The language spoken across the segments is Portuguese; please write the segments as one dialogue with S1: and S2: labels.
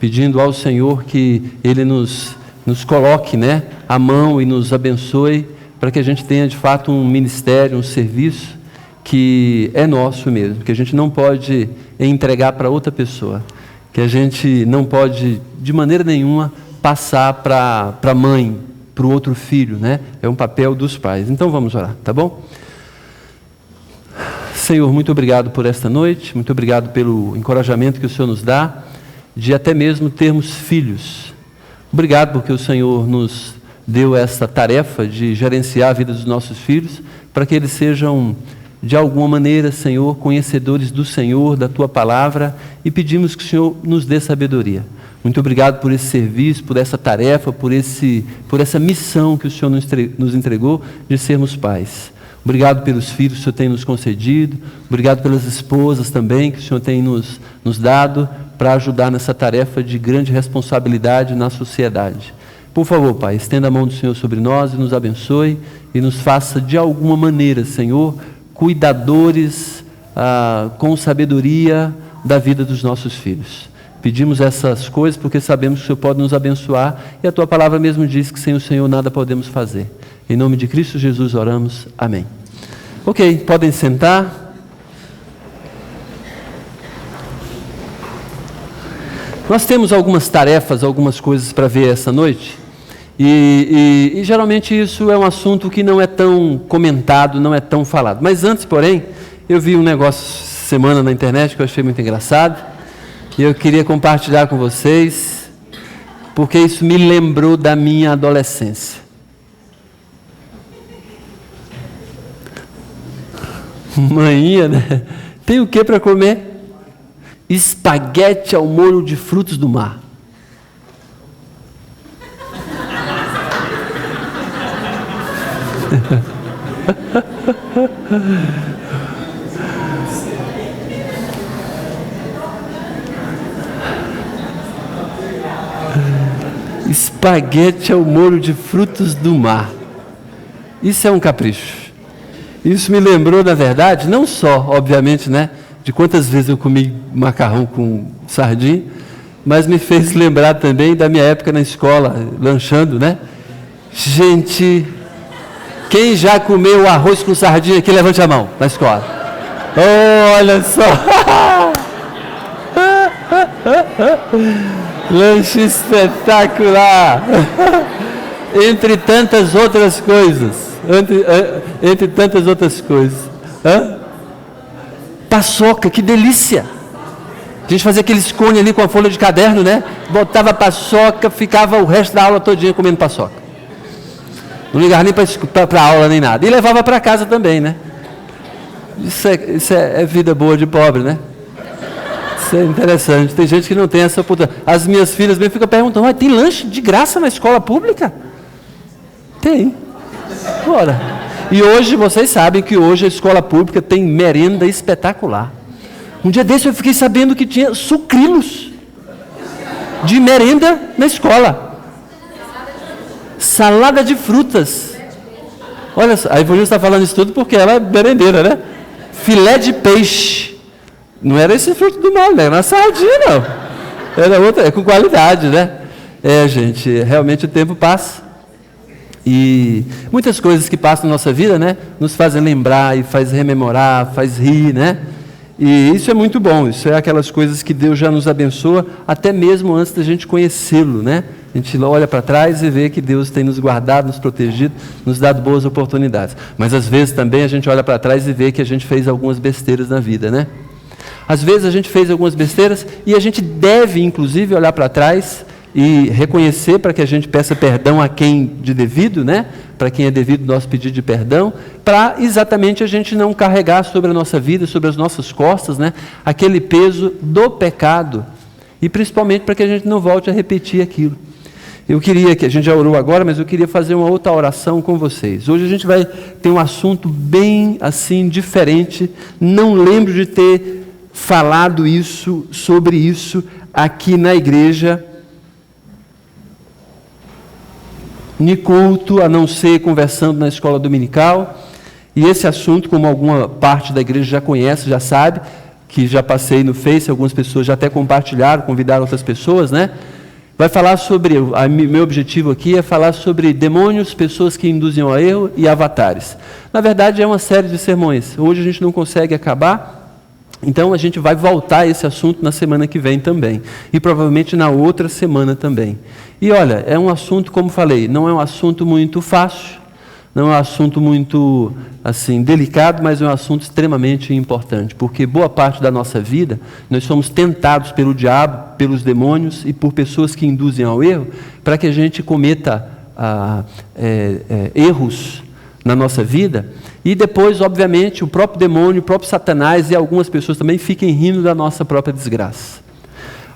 S1: pedindo ao Senhor que Ele nos coloque, né, a mão e nos abençoe, para que a gente tenha de fato um ministério, um serviço que é nosso mesmo, que a gente não pode entregar para outra pessoa, que a gente não pode de maneira nenhuma passar para a mãe, para o outro filho, né? É um papel dos pais. Então vamos orar, tá bom? Senhor, muito obrigado por esta noite, muito obrigado pelo encorajamento que o Senhor nos dá, de até mesmo termos filhos. Obrigado porque o Senhor nos deu essa tarefa de gerenciar a vida dos nossos filhos, para que eles sejam, de alguma maneira, Senhor, conhecedores do Senhor, da Tua Palavra, e pedimos que o Senhor nos dê sabedoria. Muito obrigado por esse serviço, por essa tarefa, por essa missão que o Senhor nos entregou de sermos pais. Obrigado pelos filhos que o Senhor tem nos concedido, obrigado pelas esposas também que o Senhor tem nos dado para ajudar nessa tarefa de grande responsabilidade na sociedade. Por favor, Pai, estenda a mão do Senhor sobre nós e nos abençoe e nos faça de alguma maneira, Senhor, cuidadores com sabedoria da vida dos nossos filhos. Pedimos essas coisas porque sabemos que o Senhor pode nos abençoar e a Tua Palavra mesmo diz que sem o Senhor nada podemos fazer. Em nome de Cristo Jesus oramos. Amém. Ok, podem sentar. Nós temos algumas tarefas, algumas coisas para ver essa noite. E geralmente isso é um assunto que não é tão comentado, não é tão falado. Mas antes, porém, eu vi um negócio semana na internet que eu achei muito engraçado. E eu queria compartilhar com vocês, porque isso me lembrou da minha adolescência. Manhã, né? Tem o que para comer? Espaguete ao molho de frutos do mar. Espaguete ao molho de frutos do mar. Isso é um capricho. Isso me lembrou, na verdade, não só, obviamente, né, de quantas vezes eu comi macarrão com sardinha, mas me fez lembrar também da minha época na escola, lanchando, né? Gente, quem já comeu arroz com sardinha aqui, levante a mão, na escola. Olha só! Lanche espetacular! Entre tantas outras coisas. Entre tantas outras coisas. Paçoca, que delícia! A gente fazia aqueles cones ali com a folha de caderno, né? Botava paçoca, ficava o resto da aula todinha comendo paçoca. Não ligava nem para a aula nem nada. E levava para casa também, né? Isso é vida boa de pobre, né? Isso é interessante. Tem gente que não tem essa oportunidade. As minhas filhas mesmo ficam perguntando, tem lanche de graça na escola pública? Tem. Bora. E hoje, vocês sabem que hoje a escola pública tem merenda espetacular. Um dia desse eu fiquei sabendo que tinha sucrilhos de merenda na escola. Salada de frutas. Olha só, a Ivolinha está falando isso tudo porque ela é merendeira, né? Filé de peixe. Não era esse fruto do mal, não era sardinha, não. Era outra, é com qualidade, né? Gente, realmente o tempo passa. E muitas coisas que passam na nossa vida, né, nos fazem lembrar e faz rememorar, faz rir, né? E isso é muito bom, isso é aquelas coisas que Deus já nos abençoa, até mesmo antes da gente conhecê-lo, né? A gente olha para trás e vê que Deus tem nos guardado, nos protegido, nos dado boas oportunidades. Mas às vezes também a gente olha para trás e vê que a gente fez algumas besteiras na vida, né? Às vezes a gente fez algumas besteiras e a gente deve, inclusive, olhar para trás e reconhecer para que a gente peça perdão a quem de devido, né? Para quem é devido nosso pedido de perdão, para exatamente a gente não carregar sobre a nossa vida, sobre as nossas costas, né? Aquele peso do pecado e principalmente para que a gente não volte a repetir aquilo. Eu queria que a gente já orou agora, mas eu queria fazer uma outra oração com vocês. Hoje a gente vai ter um assunto bem assim diferente. Não lembro de ter falado sobre isso aqui na igreja. Em culto, a não ser conversando na escola dominical, e esse assunto, como alguma parte da igreja já conhece, já sabe, que já passei no Face, algumas pessoas já até compartilharam, convidaram outras pessoas, né? Vai falar sobre, meu objetivo aqui é falar sobre demônios, pessoas que induzem ao erro e avatares. Na verdade, é uma série de sermões. Hoje a gente não consegue acabar, então a gente vai voltar a esse assunto na semana que vem também. E provavelmente na outra semana também. E olha, é um assunto, como falei, não é um assunto muito fácil, não é um assunto muito, assim, delicado, mas é um assunto extremamente importante, porque boa parte da nossa vida, nós somos tentados pelo diabo, pelos demônios e por pessoas que induzem ao erro, para que a gente cometa erros na nossa vida, e depois, obviamente, o próprio demônio, o próprio Satanás e algumas pessoas também fiquem rindo da nossa própria desgraça.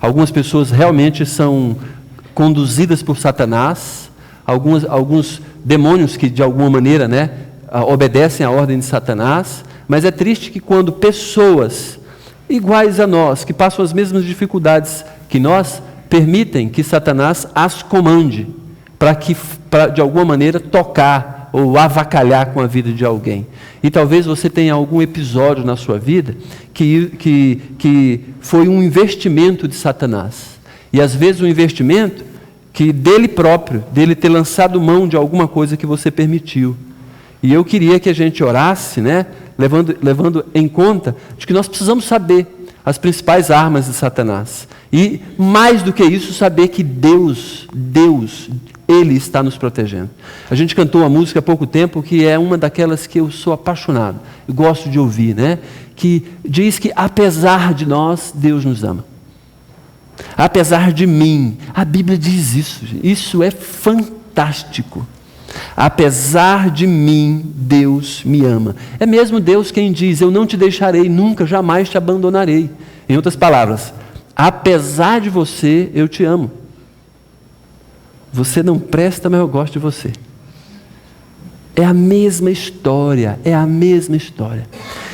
S1: Algumas pessoas realmente são conduzidas por Satanás, alguns demônios que de alguma maneira, né, obedecem à ordem de Satanás, mas é triste que quando pessoas iguais a nós, que passam as mesmas dificuldades que nós, permitem que Satanás as comande, para de alguma maneira tocar ou avacalhar com a vida de alguém. E talvez você tenha algum episódio na sua vida que foi um investimento de Satanás, e às vezes um investimento que dele próprio, dele ter lançado mão de alguma coisa que você permitiu. E eu queria que a gente orasse, né, levando em conta de que nós precisamos saber as principais armas de Satanás. E, mais do que isso, saber que Deus, Ele está nos protegendo. A gente cantou uma música há pouco tempo que é uma daquelas que eu sou apaixonado, eu gosto de ouvir, né, que diz que apesar de nós, Deus nos ama. Apesar de mim, a Bíblia diz isso é fantástico. Apesar de mim, Deus me ama. É mesmo Deus quem diz, eu não te deixarei, nunca, jamais te abandonarei. Em outras palavras, apesar de você, eu te amo. Você não presta, mas eu gosto de você. É a mesma história,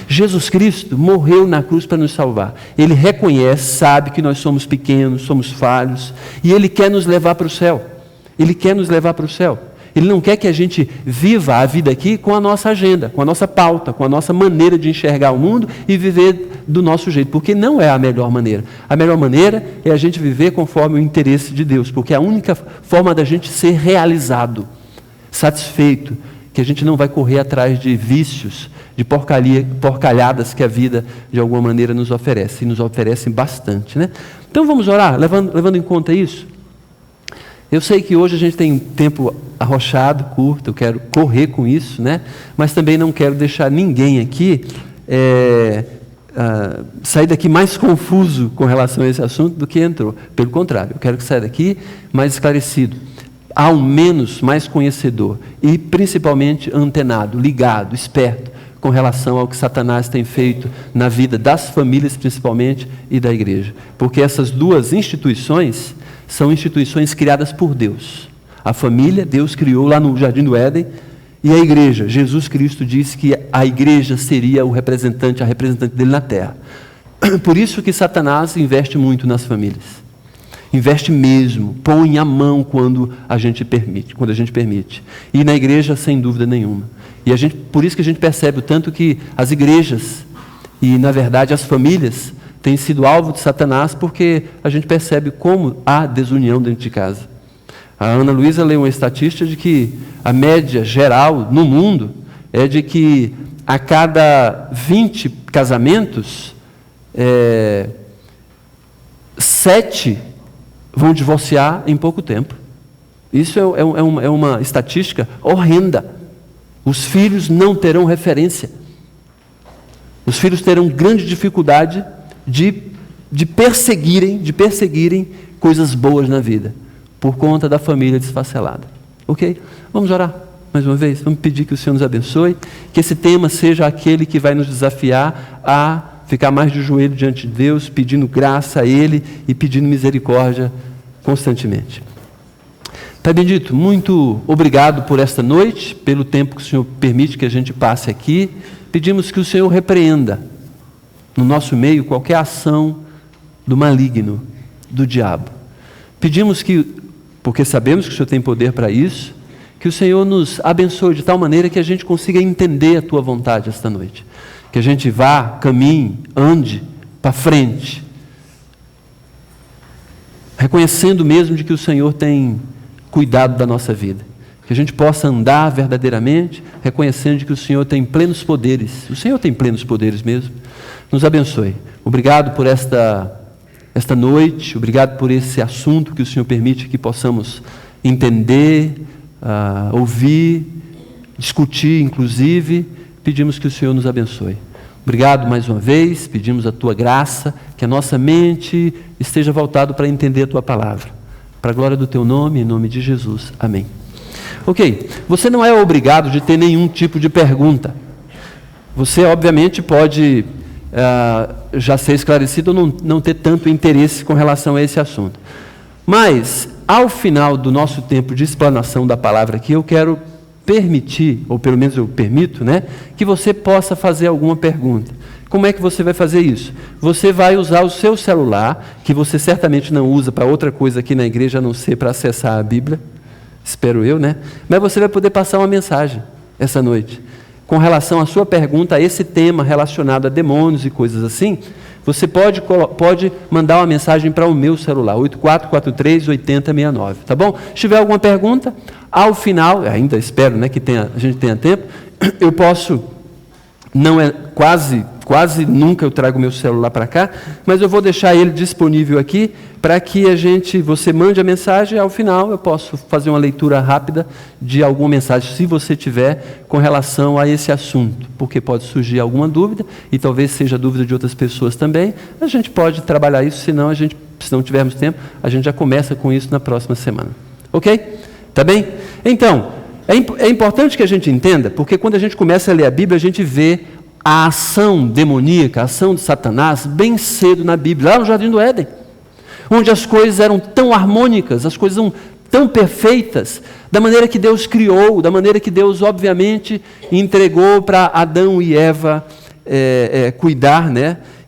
S1: Jesus Cristo morreu na cruz para nos salvar. Ele reconhece, sabe que nós somos pequenos, somos falhos, e Ele quer nos levar para o céu. Ele não quer que a gente viva a vida aqui com a nossa agenda, com a nossa pauta, com a nossa maneira de enxergar o mundo e viver do nosso jeito, porque não é a melhor maneira. A melhor maneira é a gente viver conforme o interesse de Deus, porque é a única forma da gente ser realizado, satisfeito, que a gente não vai correr atrás de vícios, de porcalhadas que a vida, de alguma maneira, nos oferece, e nos oferece bastante, né? Então vamos orar, levando em conta isso. Eu sei que hoje a gente tem um tempo arrochado, curto, eu quero correr com isso, né? Mas também não quero deixar ninguém aqui sair daqui mais confuso com relação a esse assunto do que entrou. Pelo contrário, eu quero que saia daqui mais esclarecido, ao menos mais conhecedor e principalmente antenado, ligado, esperto com relação ao que Satanás tem feito na vida das famílias principalmente e da igreja. Porque essas duas instituições são instituições criadas por Deus. A família, Deus criou lá no Jardim do Éden, e a igreja, Jesus Cristo disse que a igreja seria a representante dele na terra. Por isso que Satanás investe muito nas famílias. Investe mesmo, põe a mão quando a gente permite. E na igreja, sem dúvida nenhuma. E por isso que a gente percebe o tanto que as igrejas, e na verdade as famílias, têm sido alvo de Satanás, porque a gente percebe como há desunião dentro de casa. A Ana Luísa leu uma estatística de que a média geral no mundo é de que a cada 20 casamentos, 7 vão divorciar em pouco tempo. Isso é uma estatística horrenda. Os filhos não terão referência. Os filhos terão grande dificuldade de perseguirem coisas boas na vida, por conta da família desfacelada. Ok? Vamos orar mais uma vez? Vamos pedir que o Senhor nos abençoe, que esse tema seja aquele que vai nos desafiar a ficar mais de joelho diante de Deus, pedindo graça a Ele e pedindo misericórdia constantemente. Pai bendito, muito obrigado por esta noite, pelo tempo que o Senhor permite que a gente passe aqui. Pedimos que o Senhor repreenda no nosso meio qualquer ação do maligno, do diabo. Pedimos que, porque sabemos que o Senhor tem poder para isso, que o Senhor nos abençoe de tal maneira que a gente consiga entender a Tua vontade esta noite. Que a gente vá, caminhe, ande para frente, reconhecendo mesmo de que o Senhor tem cuidado da nossa vida. Que a gente possa andar verdadeiramente, reconhecendo de que o Senhor tem plenos poderes. O Senhor tem plenos poderes mesmo. Nos abençoe. Obrigado por esta noite, obrigado por esse assunto que o Senhor permite que possamos entender, ouvir, discutir, inclusive. Pedimos que o Senhor nos abençoe. Obrigado mais uma vez, pedimos a Tua graça, que a nossa mente esteja voltada para entender a Tua palavra. Para a glória do Teu nome, em nome de Jesus. Amém. Ok, você não é obrigado de ter nenhum tipo de pergunta. Você, obviamente, pode já ser esclarecido ou não ter tanto interesse com relação a esse assunto. Mas, ao final do nosso tempo de explanação da palavra aqui, eu quero permitir, ou pelo menos eu permito, que você possa fazer alguma pergunta. Como é que você vai fazer isso? Você vai usar o seu celular, que você certamente não usa para outra coisa aqui na igreja, a não ser para acessar a Bíblia, espero eu, Mas você vai poder passar uma mensagem essa noite. Com relação à sua pergunta, a esse tema relacionado a demônios e coisas assim, você pode mandar uma mensagem para o meu celular, 8443-8069, tá bom? Se tiver alguma pergunta, ao final, ainda espero que a gente tenha tempo, eu posso, não é quase nunca eu trago meu celular para cá, mas eu vou deixar ele disponível aqui, para que você mande a mensagem, e ao final eu posso fazer uma leitura rápida de alguma mensagem, se você tiver, com relação a esse assunto, porque pode surgir alguma dúvida, e talvez seja dúvida de outras pessoas também, a gente pode trabalhar isso, se não tivermos tempo, a gente já começa com isso na próxima semana. Ok? Tá bem? Então, é importante que a gente entenda, porque quando a gente começa a ler a Bíblia, a gente vê a ação demoníaca, a ação de Satanás, bem cedo na Bíblia, lá no Jardim do Éden, onde as coisas eram tão harmônicas, as coisas eram tão perfeitas, da maneira que Deus criou, da maneira que Deus, obviamente, entregou para Adão e Eva cuidar,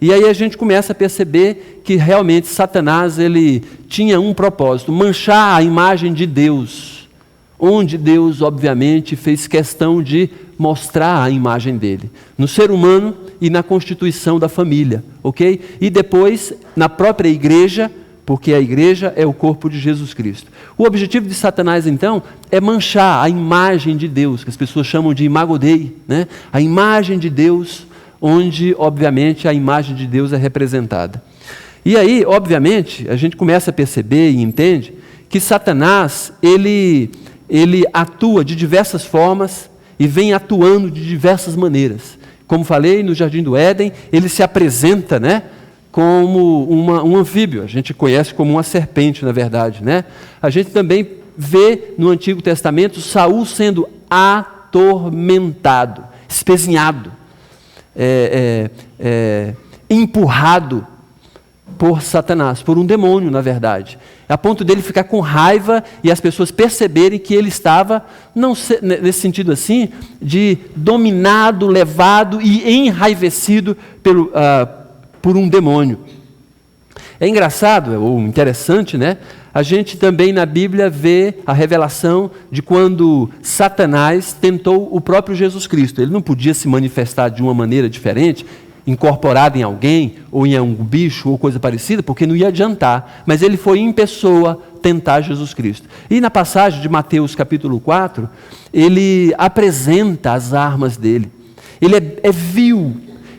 S1: E aí a gente começa a perceber que realmente Satanás, ele tinha um propósito, manchar a imagem de Deus, onde Deus, obviamente, fez questão de mostrar a imagem dele, no ser humano e na constituição da família, ok? E depois, na própria igreja, porque a igreja é o corpo de Jesus Cristo. O objetivo de Satanás, então, é manchar a imagem de Deus, que as pessoas chamam de imago Dei, A imagem de Deus, onde, obviamente, a imagem de Deus é representada. E aí, obviamente, a gente começa a perceber e entende que Satanás, ele atua de diversas formas e vem atuando de diversas maneiras. Como falei, no Jardim do Éden, ele se apresenta, como um anfíbio, a gente conhece como uma serpente, na verdade, A gente também vê no Antigo Testamento Saul sendo atormentado, espezinhado, empurrado por Satanás, por um demônio, na verdade, a ponto dele ficar com raiva e as pessoas perceberem que ele estava, não nesse sentido assim, de dominado, levado e enraivecido por um demônio. É engraçado, ou interessante, A gente também na Bíblia vê a revelação de quando Satanás tentou o próprio Jesus Cristo. Ele não podia se manifestar de uma maneira diferente, incorporado em alguém, ou em um bicho, ou coisa parecida, porque não ia adiantar. Mas ele foi em pessoa tentar Jesus Cristo. E na passagem de Mateus capítulo 4, ele apresenta as armas dele. Ele é vil.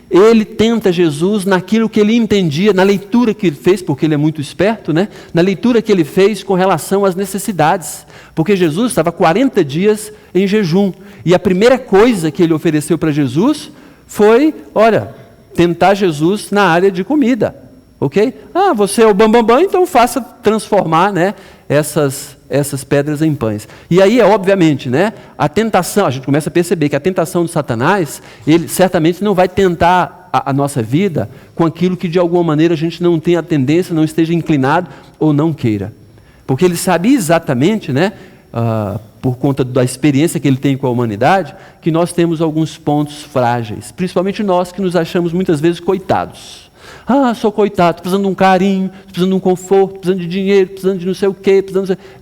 S1: Ele tenta Jesus naquilo que ele entendia, na leitura que ele fez, porque ele é muito esperto, Na leitura que ele fez com relação às necessidades. Porque Jesus estava 40 dias em jejum. E a primeira coisa que ele ofereceu para Jesus foi, tentar Jesus na área de comida. Ok? Você é o bambambam, então faça transformar, essas pedras em pães. E aí, obviamente, a tentação, a gente começa a perceber que a tentação de Satanás, ele certamente não vai tentar a nossa vida com aquilo que de alguma maneira a gente não tenha tendência, não esteja inclinado ou não queira. Porque ele sabe exatamente, por conta da experiência que ele tem com a humanidade, que nós temos alguns pontos frágeis, principalmente nós que nos achamos muitas vezes coitados. Sou coitado, estou precisando de um carinho, estou precisando de um conforto, precisando de dinheiro, precisando de não sei o quê,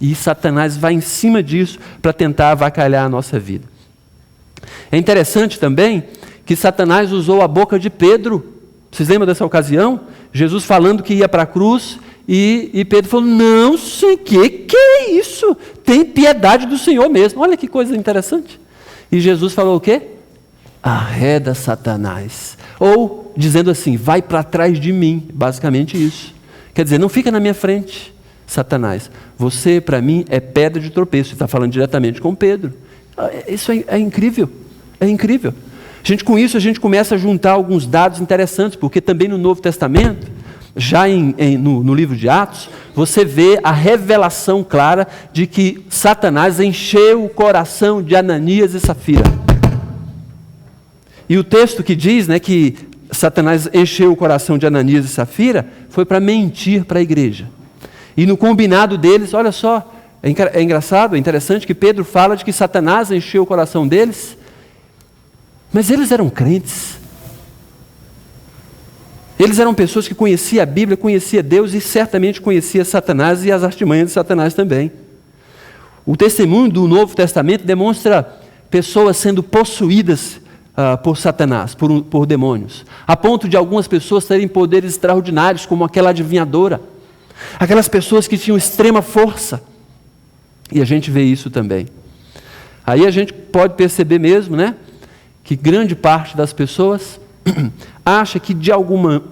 S1: E Satanás vai em cima disso para tentar avacalhar a nossa vida. É interessante também que Satanás usou a boca de Pedro Vocês lembram dessa ocasião? Jesus falando que ia para a cruz e Pedro falou, não, sim, que é isso? Tem piedade do Senhor mesmo. Olha que coisa interessante. E Jesus falou o quê? Arreda Satanás. Ou, dizendo assim, vai para trás de mim. Basicamente isso. Quer dizer, não fica na minha frente, Satanás. Você, para mim, é pedra de tropeço. Está falando diretamente com Pedro. Isso é incrível. É incrível. Com isso, a gente começa a juntar alguns dados interessantes, porque também no Novo Testamento, já no livro de Atos, você vê a revelação clara de que Satanás encheu o coração de Ananias e Safira. E o texto que diz, né, que Satanás encheu o coração de Ananias e Safira, foi para mentir para a igreja. E no combinado deles, olha só, é engraçado, é interessante que Pedro fala de que Satanás encheu o coração deles, mas eles eram crentes. Eles eram pessoas que conheciam a Bíblia, conheciam Deus e certamente conheciam Satanás e as artimanhas de Satanás também. O testemunho do Novo Testamento demonstra pessoas sendo possuídas por Satanás, por demônios, a ponto de algumas pessoas terem poderes extraordinários, como aquela adivinhadora, aquelas pessoas que tinham extrema força, e a gente vê isso também. Aí a gente pode perceber mesmo, né, que grande parte das pessoas acha que de alguma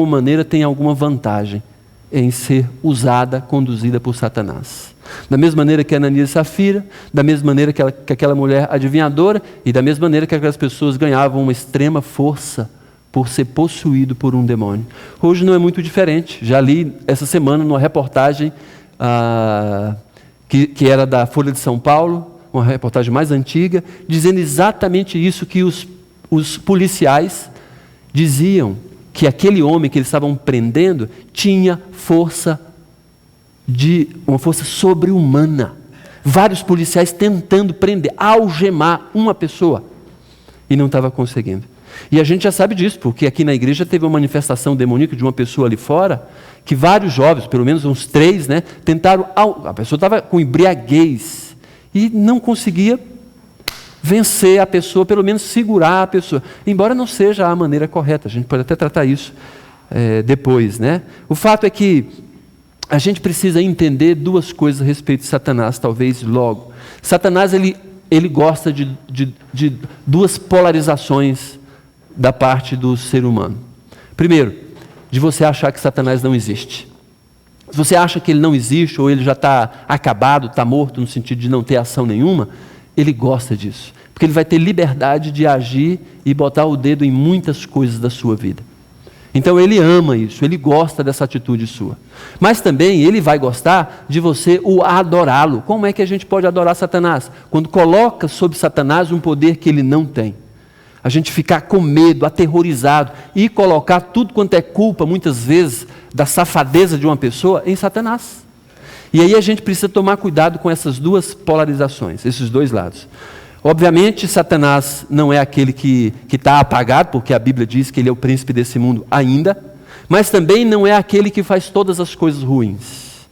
S1: maneira tem alguma vantagem em ser usada, conduzida por Satanás. Da mesma maneira que Ananias e Safira, da mesma maneira que aquela mulher adivinhadora, e da mesma maneira que aquelas pessoas ganhavam uma extrema força por ser possuído por um demônio. Hoje não é muito diferente. Já li essa semana numa reportagem que era da Folha de São Paulo, uma reportagem mais antiga, dizendo exatamente isso, que os policiais diziam que aquele homem que eles estavam prendendo tinha uma força sobre-humana. Vários policiais tentando prender, algemar uma pessoa, e não estava conseguindo. E a gente já sabe disso, porque aqui na igreja teve uma manifestação demoníaca de uma pessoa ali fora, que vários jovens, pelo menos uns 3, né, tentaram, a pessoa estava com embriaguez, e não conseguia vencer a pessoa, pelo menos segurar a pessoa, embora não seja a maneira correta. A gente pode até tratar isso depois, né? O fato é que a gente precisa entender duas coisas a respeito de Satanás, talvez logo. Satanás, ele gosta de duas polarizações da parte do ser humano. Primeiro, de você achar que Satanás não existe. Se você acha que ele não existe, ou ele já está acabado, está morto, no sentido de não ter ação nenhuma, ele gosta disso. Porque ele vai ter liberdade de agir e botar o dedo em muitas coisas da sua vida. Então ele ama isso, ele gosta dessa atitude sua. Mas também ele vai gostar de você o adorá-lo. Como é que a gente pode adorar Satanás? Quando coloca sobre Satanás um poder que ele não tem. A gente ficar com medo, aterrorizado, e colocar tudo quanto é culpa, muitas vezes, da safadeza de uma pessoa em Satanás. E aí a gente precisa tomar cuidado com essas duas polarizações, esses dois lados. Obviamente, Satanás não é aquele que está apagado, porque a Bíblia diz que ele é o príncipe desse mundo ainda, mas também não é aquele que faz todas as coisas ruins.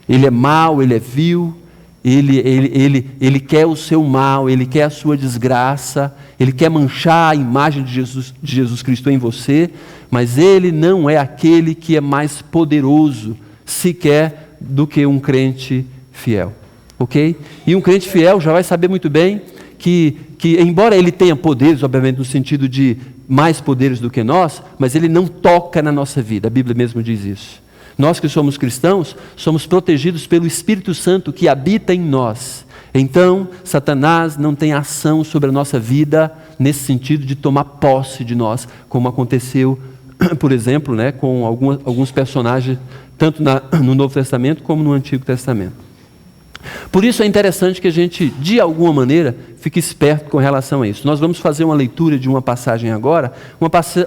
S1: Ele é mau, ele é vil, ele quer o seu mal, ele quer a sua desgraça, ele quer manchar a imagem de Jesus Cristo em você, mas ele não é aquele que é mais poderoso, sequer, do que um crente fiel. Ok? E um crente fiel já vai saber muito bem que embora ele tenha poderes, obviamente no sentido de mais poderes do que nós, mas ele não toca na nossa vida. A Bíblia mesmo diz isso. Nós que somos cristãos, somos protegidos pelo Espírito Santo que habita em nós. Então, Satanás não tem ação sobre a nossa vida nesse sentido de tomar posse de nós, como aconteceu, por exemplo, né, com alguns personagens, tanto no Novo Testamento como no Antigo Testamento. Por isso é interessante que a gente, de alguma maneira, fique esperto com relação a isso. Nós vamos fazer uma leitura de uma passagem agora,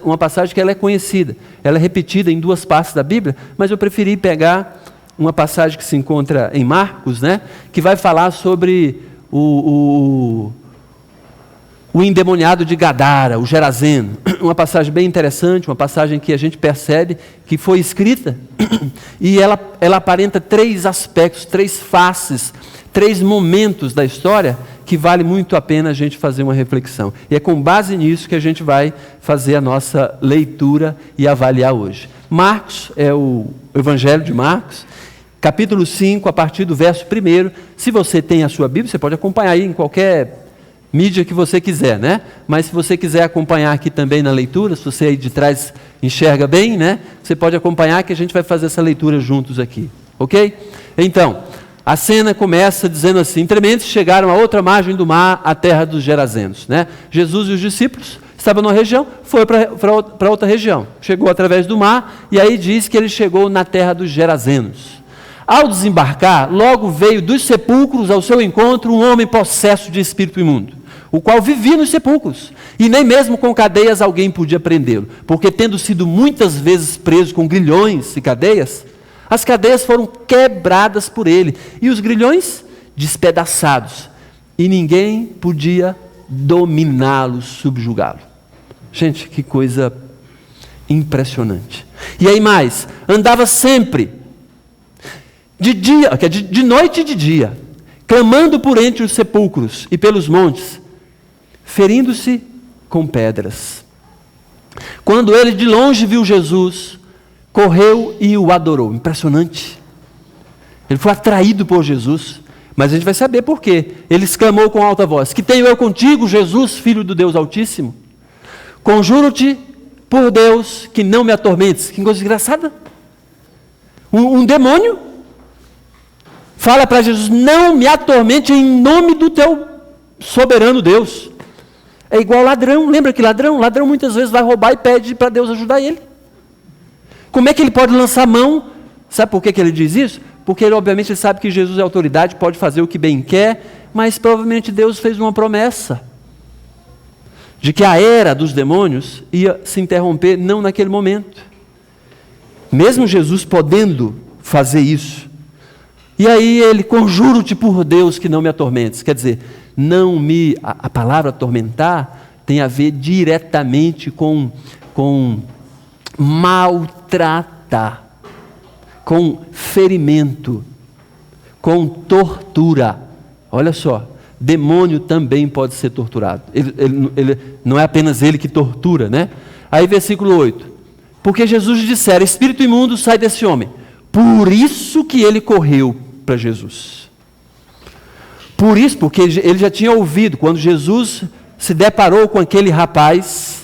S1: uma passagem que ela é conhecida, ela é repetida em duas partes da Bíblia, mas eu preferi pegar uma passagem que se encontra em Marcos, né, que vai falar sobre o endemoniado de Gadara, o Gerazeno. Uma passagem bem interessante, uma passagem que a gente percebe que foi escrita e ela aparenta 3 aspectos, 3 faces, 3 momentos da história que vale muito a pena a gente fazer uma reflexão. E é com base nisso que a gente vai fazer a nossa leitura e avaliar hoje. Marcos, é o Evangelho de Marcos, capítulo 5, a partir do verso 1. Se você tem a sua Bíblia, você pode acompanhar aí em qualquer mídia que você quiser, né? Mas se você quiser acompanhar aqui também na leitura, se você aí de trás enxerga bem, né? Você pode acompanhar que a gente vai fazer essa leitura juntos aqui, ok? Então, a cena começa dizendo assim: entrementes chegaram à outra margem do mar, a terra dos Gerazenos, né? Jesus e os discípulos estavam numa região, foi para outra região, chegou através do mar, e aí diz que ele chegou na terra dos Gerazenos. Ao desembarcar, logo veio dos sepulcros ao seu encontro um homem possesso de espírito imundo, o qual vivia nos sepulcros, e nem mesmo com cadeias alguém podia prendê-lo, porque tendo sido muitas vezes preso com grilhões e cadeias, as cadeias foram quebradas por ele, e os grilhões despedaçados, e ninguém podia dominá-lo, subjugá-lo. Gente, que coisa impressionante. E aí mais, andava sempre, de noite e de dia, clamando por entre os sepulcros e pelos montes, ferindo-se com pedras. Quando ele de longe viu Jesus, correu e o adorou. Impressionante. Ele foi atraído por Jesus, mas a gente vai saber por quê. Ele exclamou com alta voz: que tenho eu contigo, Jesus, Filho do Deus Altíssimo? Conjuro-te por Deus que não me atormentes. Que coisa engraçada. Um demônio fala para Jesus: não me atormente em nome do teu soberano Deus. É igual ladrão. Lembra que ladrão muitas vezes vai roubar e pede para Deus ajudar ele. Como é que ele pode lançar mão? Sabe por que ele diz isso? Porque ele, obviamente, ele sabe que Jesus é autoridade, pode fazer o que bem quer, mas provavelmente Deus fez uma promessa de que a era dos demônios ia se interromper não naquele momento. Mesmo Jesus podendo fazer isso. E aí ele: conjuro-te por Deus que não me atormentes. Quer dizer, a palavra atormentar tem a ver diretamente com maltratar, com ferimento, com tortura. Olha só, demônio também pode ser torturado. Ele não é apenas ele que tortura, né? Aí versículo 8. Porque Jesus dissera: espírito imundo, sai desse homem. Por isso que ele correu para Jesus. Por isso, porque ele já tinha ouvido, quando Jesus se deparou com aquele rapaz,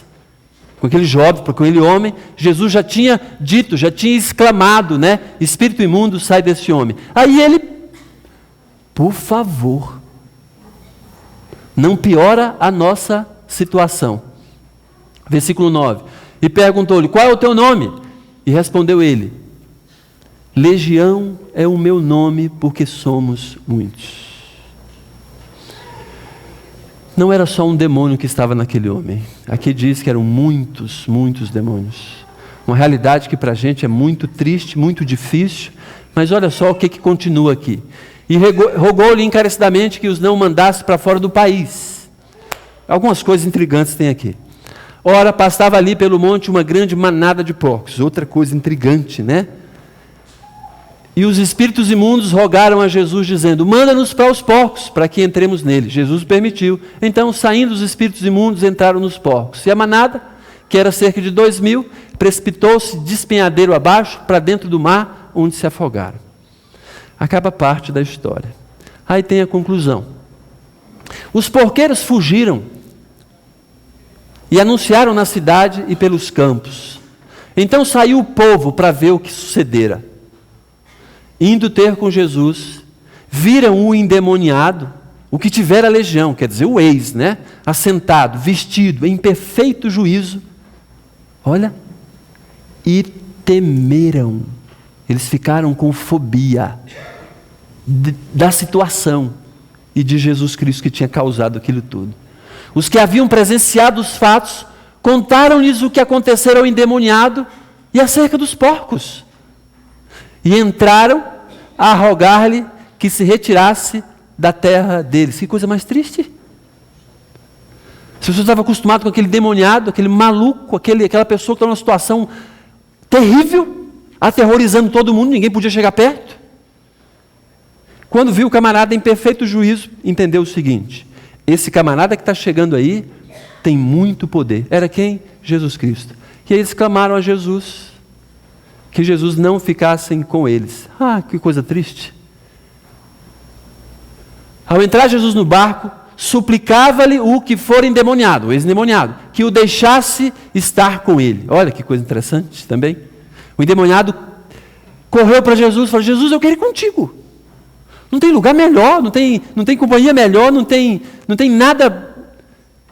S1: com aquele jovem, com aquele homem, Jesus já tinha dito, já tinha exclamado, né? Espírito imundo, sai desse homem. Aí ele: por favor, não piora a nossa situação. Versículo 9. E perguntou-lhe: qual é o teu nome? E respondeu ele: Legião é o meu nome, porque somos muitos. Não era só um demônio que estava naquele homem. Aqui diz que eram muitos, muitos demônios. Uma realidade que para a gente é muito triste, muito difícil. Mas olha só o que continua aqui. E rogou-lhe encarecidamente que os não mandasse para fora do país. Algumas coisas intrigantes tem aqui. Ora, pastava ali pelo monte uma grande manada de porcos. Outra coisa intrigante, né? E os espíritos imundos rogaram a Jesus, dizendo: manda-nos para os porcos, para que entremos neles. Jesus permitiu. Então, saindo os espíritos imundos, entraram nos porcos. E a manada, que era cerca de 2.000, precipitou-se de despenhadeiro abaixo, para dentro do mar, onde se afogaram. Acaba parte da história. Aí tem a conclusão. Os porqueiros fugiram e anunciaram na cidade e pelos campos. Então saiu o povo para ver o que sucedera. Indo ter com Jesus, viram o endemoniado, o que tivera legião, quer dizer, o ex, né? Assentado, vestido, em perfeito juízo. Olha, e temeram. Eles ficaram com fobia da situação e de Jesus Cristo que tinha causado aquilo tudo. Os que haviam presenciado os fatos contaram-lhes o que acontecera ao endemoniado e acerca dos porcos. E entraram a rogar-lhe que se retirasse da terra deles. Que coisa mais triste. Se você estava acostumado com aquele demoniado, aquele maluco, aquela pessoa que está numa situação terrível, aterrorizando todo mundo, ninguém podia chegar perto. Quando viu o camarada em perfeito juízo, entendeu o seguinte: esse camarada que está chegando aí tem muito poder. Era quem? Jesus Cristo. E aí eles clamaram a Jesus, que Jesus não ficasse com eles. Ah, que coisa triste. Ao entrar Jesus no barco, suplicava-lhe o que for endemoniado, o ex-endemoniado, que o deixasse estar com ele. Olha que coisa interessante também. O endemoniado correu para Jesus e falou: Jesus, eu quero ir contigo. Não tem lugar melhor, não tem companhia melhor, não tem nada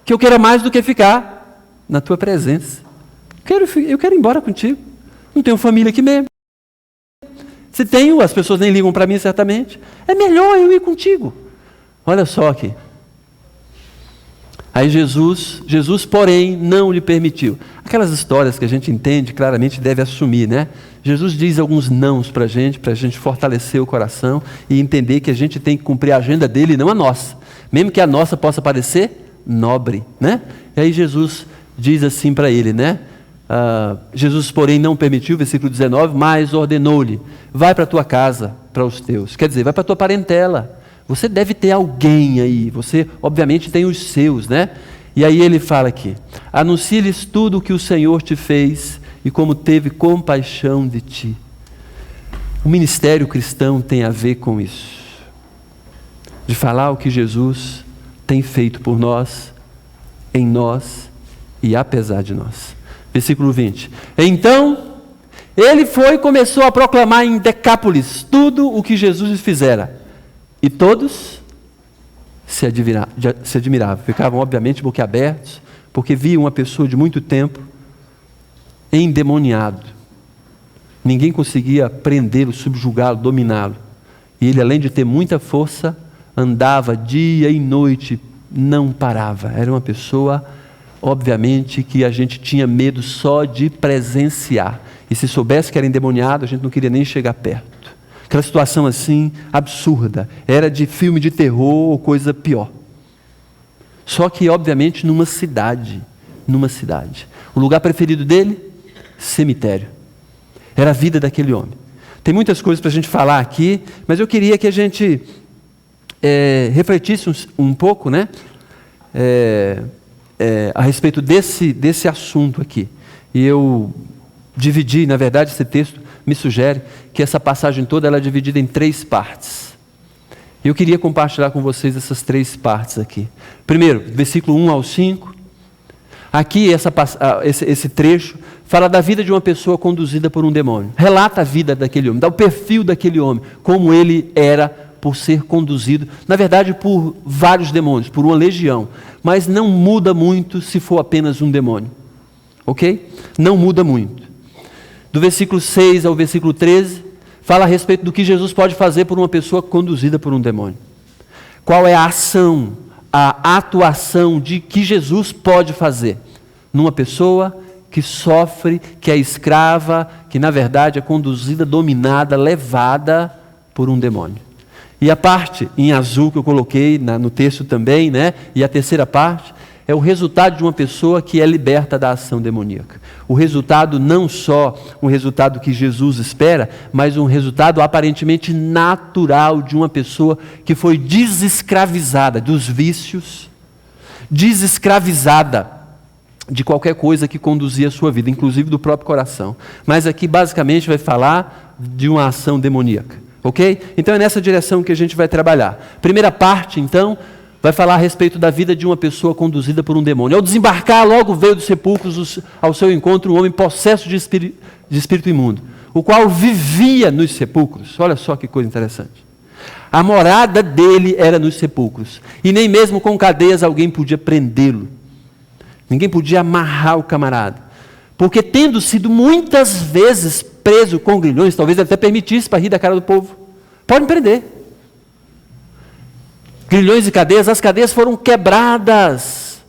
S1: que eu queira mais do que ficar na tua presença. Eu quero ir embora contigo. Não tenho família aqui mesmo. Se tenho, as pessoas nem ligam para mim certamente. É melhor eu ir contigo. Olha só aqui. Aí Jesus, porém, não lhe permitiu. Aquelas histórias que a gente entende, claramente deve assumir, né? Jesus diz alguns nãos para a gente fortalecer o coração e entender que a gente tem que cumprir a agenda dele e não a nossa. Mesmo que a nossa possa parecer nobre, né? E aí Jesus diz assim para ele, né? Jesus, porém, não permitiu, versículo 19, mas ordenou-lhe: vai para a tua casa, para os teus. Quer dizer, vai para a tua parentela. Você deve ter alguém aí, você obviamente tem os seus, né? E aí ele fala aqui: anuncie-lhes tudo o que o Senhor te fez e como teve compaixão de ti. O ministério cristão tem a ver com isso, de falar o que Jesus tem feito por nós, em nós e apesar de nós. Versículo 20. Então, ele foi e começou a proclamar em Decápolis tudo o que Jesus fizera. E todos se admiravam, ficavam obviamente boquiabertos, porque viam uma pessoa de muito tempo endemoniado. Ninguém conseguia prendê-lo, subjugá-lo, dominá-lo. E ele, além de ter muita força, andava dia e noite, não parava. Era uma pessoa, obviamente, que a gente tinha medo só de presenciar. E se soubesse que era endemoniado, a gente não queria nem chegar perto. Aquela situação assim, absurda. Era de filme de terror ou coisa pior. Só que, obviamente, numa cidade. O lugar preferido dele? Cemitério. Era a vida daquele homem. Tem muitas coisas para a gente falar aqui, mas eu queria que a gente refletisse um pouco, né? A respeito desse assunto aqui. E eu dividi, na verdade, esse texto me sugere que essa passagem toda ela é dividida em 3 partes. E eu queria compartilhar com vocês essas 3 partes aqui. Primeiro, versículo 1 ao 5. Aqui, esse trecho fala da vida de uma pessoa conduzida por um demônio. Relata a vida daquele homem, dá o perfil daquele homem, como ele era por ser conduzido, na verdade, por vários demônios, por uma legião. Mas não muda muito se for apenas um demônio. Ok? Não muda muito. Do versículo 6 ao versículo 13, fala a respeito do que Jesus pode fazer por uma pessoa conduzida por um demônio. Qual é a ação, a atuação de que Jesus pode fazer numa pessoa que sofre, que é escrava, que na verdade é conduzida, dominada, levada por um demônio. E a parte em azul que eu coloquei no texto também, né? E a terceira parte é o resultado de uma pessoa que é liberta da ação demoníaca. O resultado não só um resultado que Jesus espera, mas um resultado aparentemente natural de uma pessoa que foi desescravizada dos vícios, desescravizada de qualquer coisa que conduzia a sua vida, inclusive do próprio coração. Mas aqui basicamente vai falar de uma ação demoníaca, ok? Então é nessa direção que a gente vai trabalhar. Primeira parte, então, vai falar a respeito da vida de uma pessoa conduzida por um demônio. Ao desembarcar, logo veio dos sepulcros ao seu encontro um homem possesso de espírito imundo, o qual vivia nos sepulcros. Olha só que coisa interessante. A morada dele era nos sepulcros, e nem mesmo com cadeias alguém podia prendê-lo. Ninguém podia amarrar o camarada, porque tendo sido muitas vezes preso com grilhões, talvez ele até permitisse para rir da cara do povo. Pode me prender. Grilhões e cadeias, as cadeias foram quebradas,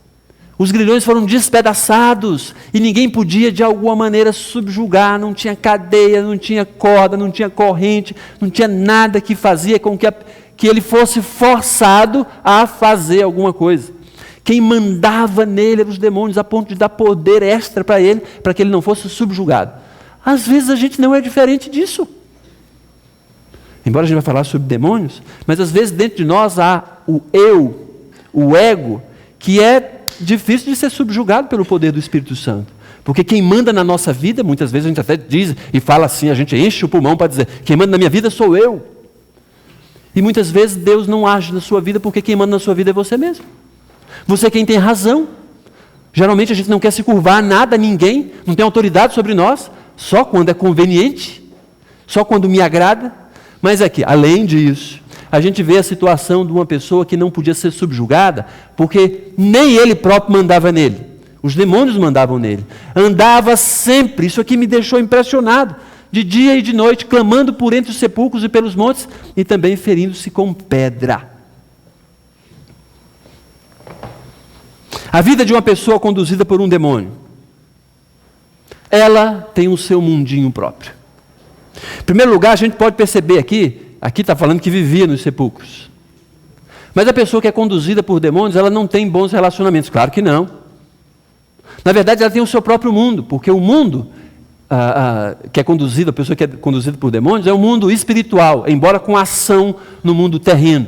S1: os grilhões foram despedaçados, e ninguém podia de alguma maneira subjugar, não tinha cadeia, não tinha corda, não tinha corrente, não tinha nada que fazia com que ele fosse forçado a fazer alguma coisa. Quem mandava nele eram os demônios, a ponto de dar poder extra para ele, para que ele não fosse subjugado. Às vezes a gente não é diferente disso. Embora a gente vai falar sobre demônios, mas às vezes dentro de nós há o eu, o ego, que é difícil de ser subjugado pelo poder do Espírito Santo. Porque quem manda na nossa vida, muitas vezes a gente até diz e fala assim, a gente enche o pulmão para dizer, quem manda na minha vida sou eu. E muitas vezes Deus não age na sua vida porque quem manda na sua vida é você mesmo. Você é quem tem razão. Geralmente a gente não quer se curvar a nada, a ninguém, não tem autoridade sobre nós, só quando é conveniente, só quando me agrada. Mas aqui, além disso, a gente vê a situação de uma pessoa que não podia ser subjugada, porque nem ele próprio mandava nele. Os demônios mandavam nele. Andava sempre, isso aqui me deixou impressionado, de dia e de noite, clamando por entre os sepulcros e pelos montes, e também ferindo-se com pedra. A vida de uma pessoa conduzida por um demônio, ela tem o seu mundinho próprio. Em primeiro lugar, a gente pode perceber aqui está falando que vivia nos sepulcros. Mas a pessoa que é conduzida por demônios, ela não tem bons relacionamentos. Claro que não. Na verdade, ela tem o seu próprio mundo, porque o mundo que é conduzido, a pessoa que é conduzida por demônios, é um mundo espiritual, embora com ação no mundo terreno.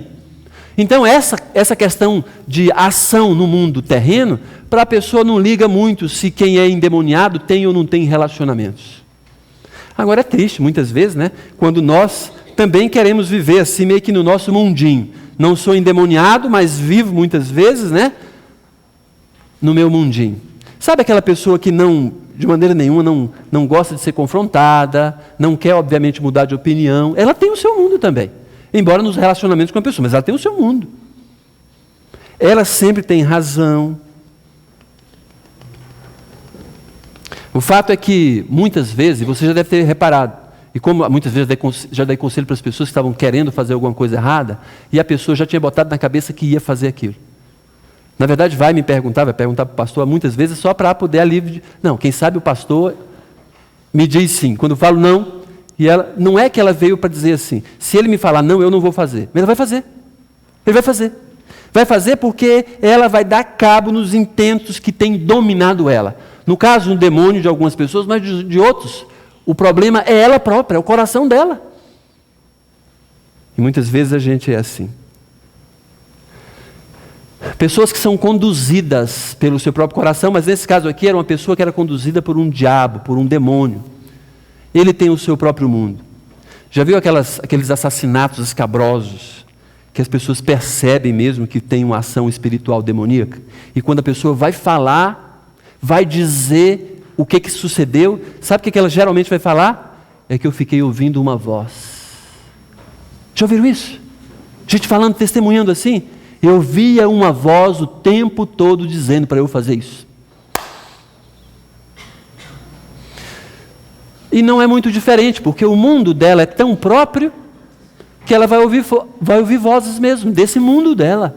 S1: Então, essa questão de ação no mundo terreno, para a pessoa não liga muito se quem é endemoniado tem ou não tem relacionamentos. Agora é triste, muitas vezes, né, quando nós também queremos viver assim, meio que no nosso mundinho. Não sou endemoniado, mas vivo muitas vezes, né, no meu mundinho. Sabe aquela pessoa que não, de maneira nenhuma, não gosta de ser confrontada, não quer, obviamente, mudar de opinião? Ela tem o seu mundo também. Embora nos relacionamentos com a pessoa, mas ela tem o seu mundo. Ela sempre tem razão. O fato é que, muitas vezes, você já deve ter reparado, e como muitas vezes já dei conselho para as pessoas que estavam querendo fazer alguma coisa errada, e a pessoa já tinha botado na cabeça que ia fazer aquilo. Na verdade, vai perguntar para o pastor, muitas vezes, só para poder alívio. Não, quem sabe o pastor me diz sim. Quando eu falo não, e ela, não é que ela veio para dizer assim, se ele me falar não, eu não vou fazer. Mas ela vai fazer. Ele vai fazer. Vai fazer porque ela vai dar cabo nos intentos que têm dominado ela. No caso, um demônio de algumas pessoas, mas de outros, o problema é ela própria, é o coração dela. E muitas vezes a gente é assim. Pessoas que são conduzidas pelo seu próprio coração, mas nesse caso aqui era uma pessoa que era conduzida por um diabo, por um demônio. Ele tem o seu próprio mundo. Já viu aqueles assassinatos escabrosos, que as pessoas percebem mesmo que tem uma ação espiritual demoníaca? E quando a pessoa vai falar, vai dizer o que sucedeu, sabe o que ela geralmente vai falar? É que eu fiquei ouvindo uma voz. Já ouviram isso? Gente falando, testemunhando assim? Eu via uma voz o tempo todo dizendo para eu fazer isso. E não é muito diferente, porque o mundo dela é tão próprio que ela vai ouvir vozes mesmo, desse mundo dela.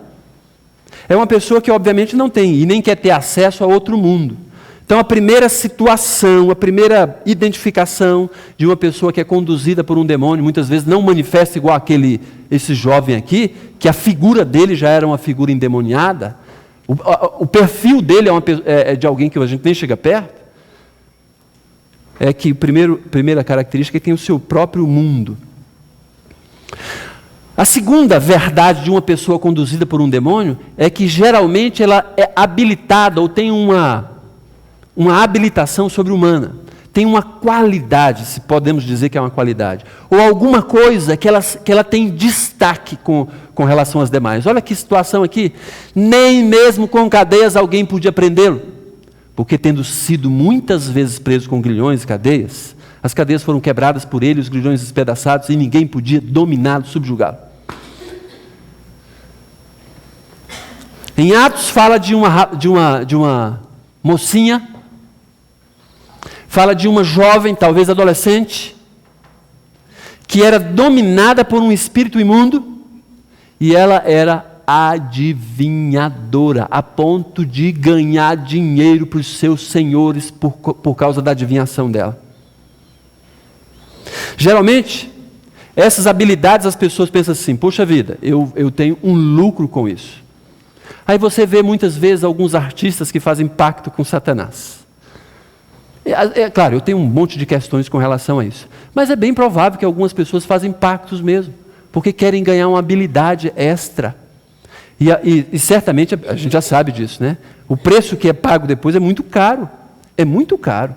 S1: É uma pessoa que obviamente não tem e nem quer ter acesso a outro mundo. Então a primeira situação, a primeira identificação de uma pessoa que é conduzida por um demônio, muitas vezes não manifesta igual esse jovem aqui, que a figura dele já era uma figura endemoniada, o perfil dele é de alguém que a gente nem chega perto, é que primeira característica é que tem o seu próprio mundo. A segunda verdade de uma pessoa conduzida por um demônio é que geralmente ela é habilitada ou tem uma habilitação sobre-humana, tem uma qualidade, se podemos dizer que é uma qualidade, ou alguma coisa que ela tem destaque com relação às demais. Olha que situação aqui, nem mesmo com cadeias alguém podia prendê-lo, porque tendo sido muitas vezes preso com grilhões e cadeias, as cadeias foram quebradas por ele, os grilhões despedaçados, e ninguém podia dominá-lo, subjugá-lo. Em Atos fala de uma mocinha, fala de uma jovem, talvez adolescente, que era dominada por um espírito imundo, e ela era adivinhadora, a ponto de ganhar dinheiro para os seus senhores por causa da adivinhação dela. Geralmente, essas habilidades as pessoas pensam assim, poxa vida, eu tenho um lucro com isso. Aí você vê muitas vezes alguns artistas que fazem pacto com Satanás. Claro, eu tenho um monte de questões com relação a isso, mas é bem provável que algumas pessoas fazem pactos mesmo, porque querem ganhar uma habilidade extra. E certamente a gente já sabe disso, né? O preço que é pago depois é muito caro. É muito caro.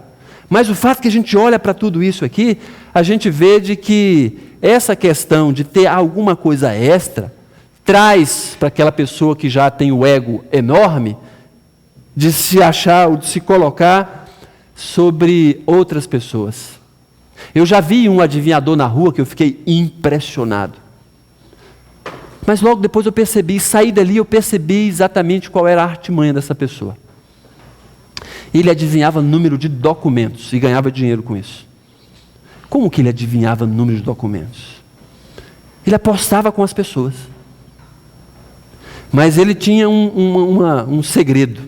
S1: Mas o fato que a gente olha para tudo isso aqui, a gente vê de que essa questão de ter alguma coisa extra traz para aquela pessoa que já tem o ego enorme de se achar ou de se colocar sobre outras pessoas. Eu já vi um adivinhador na rua que eu fiquei impressionado. Mas logo depois eu percebi, saí dali, eu percebi exatamente qual era a artimanha dessa pessoa. Ele adivinhava o número de documentos e ganhava dinheiro com isso. Como que ele adivinhava o número de documentos? Ele apostava com as pessoas. Mas ele tinha um segredo.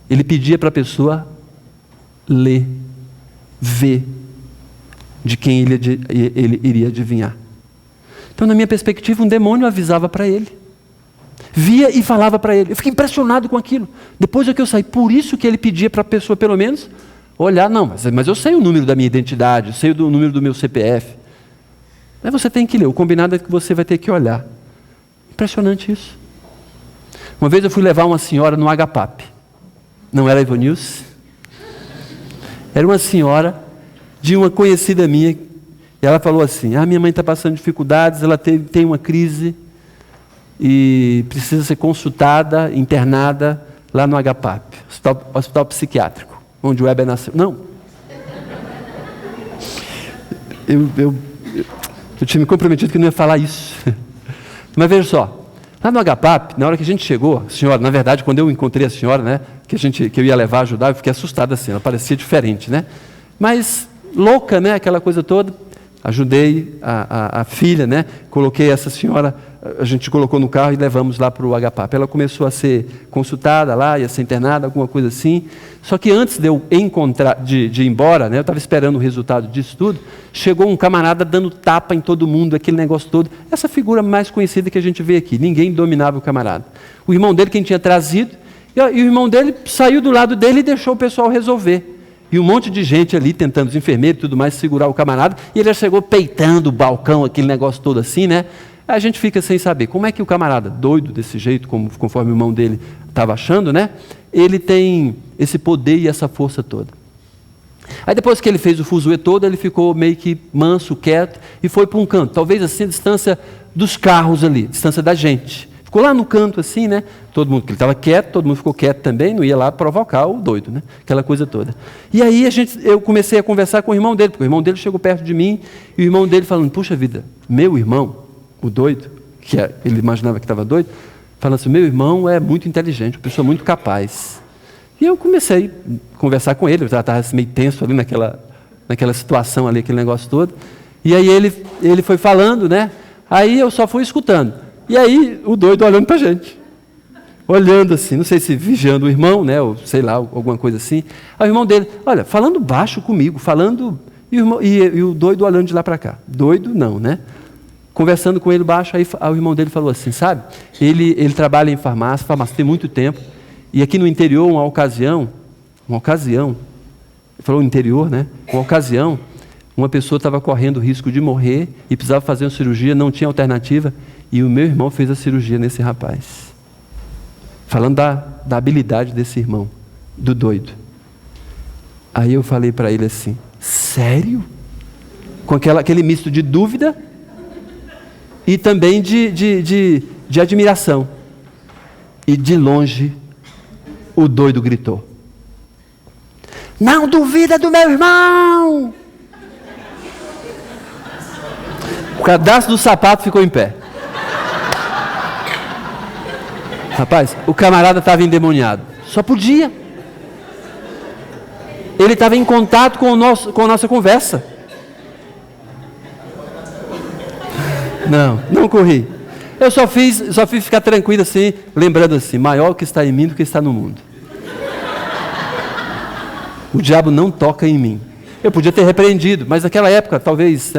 S1: Ele pedia para a pessoa ler, ver de quem ele iria adivinhar. Então, na minha perspectiva, um demônio avisava para ele. Via e falava para ele. Eu fiquei impressionado com aquilo. Depois é que eu saí. Por isso que ele pedia para a pessoa, pelo menos, olhar. Não, mas eu sei o número da minha identidade, eu sei o número do meu CPF. Mas você tem que ler. O combinado é que você vai ter que olhar. Impressionante isso. Uma vez eu fui levar uma senhora no HPAP. Não era a Ivonilce. Era uma senhora de uma conhecida minha. E ela falou assim, minha mãe está passando dificuldades, ela tem uma crise e precisa ser consultada, internada lá no HPAP, hospital psiquiátrico, onde o Weber nasceu. Não. Eu tinha me comprometido que não ia falar isso. Mas veja só, lá no HPAP, na hora que a gente chegou, a senhora, na verdade, quando eu encontrei a senhora, né, que eu ia levar, ajudar, eu fiquei assustado assim, ela parecia diferente, né? Mas louca, né, aquela coisa toda. Ajudei a filha, né? Coloquei essa senhora, a gente colocou no carro e levamos lá para o HPAP. Ela começou a ser consultada lá, ia ser internada, alguma coisa assim. Só que antes de eu de ir embora, né, eu estava esperando o resultado disso tudo, chegou um camarada dando tapa em todo mundo, aquele negócio todo. Essa figura mais conhecida que a gente vê aqui. Ninguém dominava o camarada. O irmão dele, quem tinha trazido, e o irmão dele saiu do lado dele e deixou o pessoal resolver. E um monte de gente ali tentando, os enfermeiros e tudo mais, segurar o camarada, e ele já chegou peitando o balcão, aquele negócio todo assim, né? A gente fica sem saber. Como é que o camarada, doido desse jeito, conforme o irmão dele estava achando, né? Ele tem esse poder e essa força toda. Aí depois que ele fez o fuzuê todo, ele ficou meio que manso, quieto, e foi para um canto, talvez assim a distância dos carros ali, distância da gente. Ficou lá no canto assim, né? Todo mundo, que ele estava quieto, todo mundo ficou quieto também, não ia lá provocar o doido, né? Aquela coisa toda. E aí eu comecei a conversar com o irmão dele, porque o irmão dele chegou perto de mim, e o irmão dele falando, puxa vida, meu irmão, o doido, ele imaginava que estava doido, falando assim, meu irmão é muito inteligente, uma pessoa muito capaz. E eu comecei a conversar com ele, eu já estava meio tenso ali naquela situação ali, aquele negócio todo. E aí ele foi falando, né? Aí eu só fui escutando. E aí, o doido olhando para a gente. Olhando assim, não sei se vigiando o irmão, né, ou sei lá, alguma coisa assim. Aí o irmão dele, olha, falando baixo comigo, falando... E o doido olhando de lá para cá. Doido não, né? Conversando com ele baixo, aí o irmão dele falou assim, sabe? Ele trabalha em farmácia tem muito tempo. E aqui no interior, uma ocasião, ele falou interior, né? Uma ocasião, uma pessoa estava correndo o risco de morrer e precisava fazer uma cirurgia, não tinha alternativa. E o meu irmão fez a cirurgia nesse rapaz. Falando da habilidade desse irmão, do doido. Aí eu falei para ele assim, sério? Com aquele misto de dúvida e também de admiração. E de longe, o doido gritou, não duvida do meu irmão! O cadastro do sapato ficou em pé. Rapaz, o camarada estava endemoniado. Só podia. Ele estava em contato com a nossa conversa. Não corri. Eu só fiz ficar tranquilo assim, lembrando assim, maior o que está em mim do que está no mundo. O diabo não toca em mim. Eu podia ter repreendido, mas naquela época, talvez,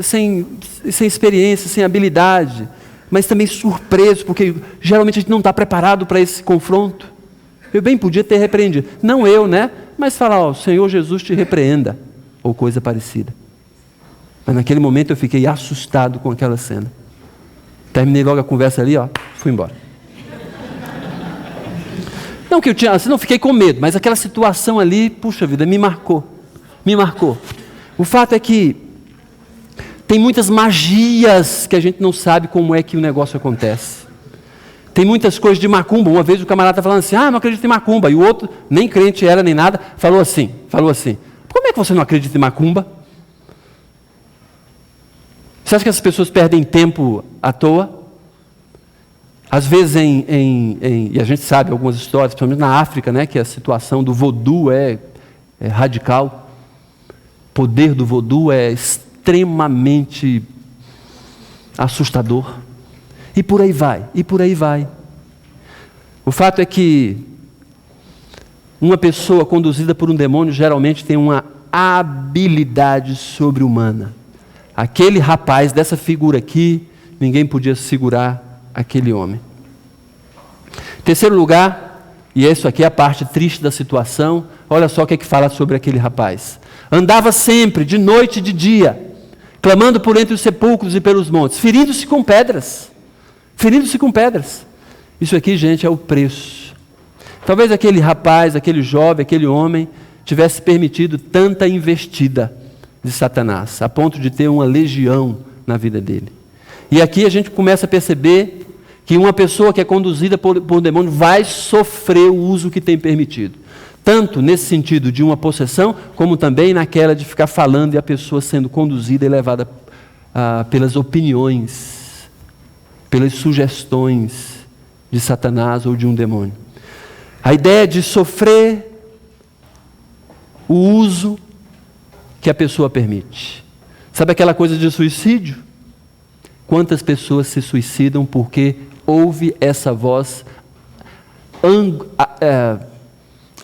S1: sem experiência, sem habilidade, mas também surpreso, porque geralmente a gente não está preparado para esse confronto. Eu bem podia ter repreendido. Não eu, né? Mas falar, ó, Senhor Jesus te repreenda, ou coisa parecida. Mas naquele momento eu fiquei assustado com aquela cena. Terminei logo a conversa ali, ó. fui embora. Não que eu tinha, assim, não fiquei com medo, mas aquela situação ali, puxa vida, me marcou. O fato é que tem muitas magias que a gente não sabe como é que o negócio acontece. Tem muitas coisas de macumba. Uma vez o camarada está falando assim, não acredito em macumba. E o outro, nem crente era nem nada, falou assim, como é que você não acredita em macumba? Você acha que essas pessoas perdem tempo à toa? Às vezes, e a gente sabe algumas histórias, principalmente na África, né, que a situação do voodoo é radical. O poder do voodoo é extremamente assustador. E por aí vai. O fato é que uma pessoa conduzida por um demônio geralmente tem uma habilidade sobre-humana. Aquele rapaz dessa figura aqui, ninguém podia segurar aquele homem. Terceiro lugar, e isso aqui é a parte triste da situação, olha só o que fala sobre aquele rapaz. Andava sempre, de noite e de dia, clamando por entre os sepulcros e pelos montes, ferindo-se com pedras. Isso aqui, gente, é o preço. Talvez aquele rapaz, aquele jovem, aquele homem, tivesse permitido tanta investida de Satanás, a ponto de ter uma legião na vida dele. E aqui a gente começa a perceber que uma pessoa que é conduzida por um demônio vai sofrer o uso que tem permitido. Tanto nesse sentido de uma possessão, como também naquela de ficar falando e a pessoa sendo conduzida e levada pelas opiniões, pelas sugestões de Satanás ou de um demônio. A ideia de sofrer o uso que a pessoa permite. Sabe aquela coisa de suicídio? Quantas pessoas se suicidam porque ouve essa voz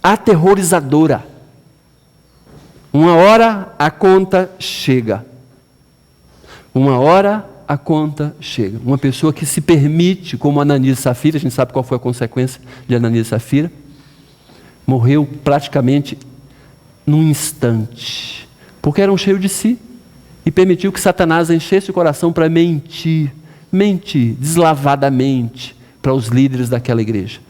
S1: aterrorizadora? Uma hora a conta chega. Uma pessoa que se permite, como Ananias e Safira, a gente sabe qual foi a consequência de Ananias e Safira, morreu praticamente num instante, porque eram cheios de si, e permitiu que Satanás enchesse o coração para mentir deslavadamente para os líderes daquela igreja.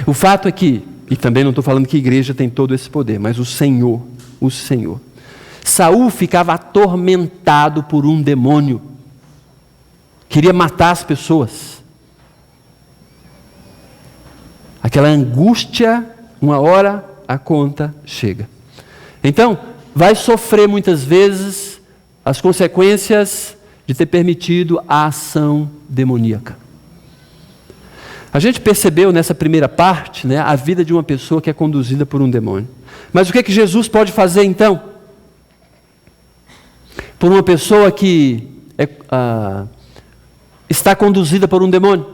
S1: O fato é que, e também não estou falando que a igreja tem todo esse poder, mas o Senhor, Saul ficava atormentado por um demônio, queria matar as pessoas. Aquela angústia, uma hora a conta chega. Então, vai sofrer muitas vezes as consequências de ter permitido a ação demoníaca. A gente percebeu nessa primeira parte, né, a vida de uma pessoa que é conduzida por um demônio. Mas o que é que Jesus pode fazer então? Por uma pessoa que está conduzida por um demônio.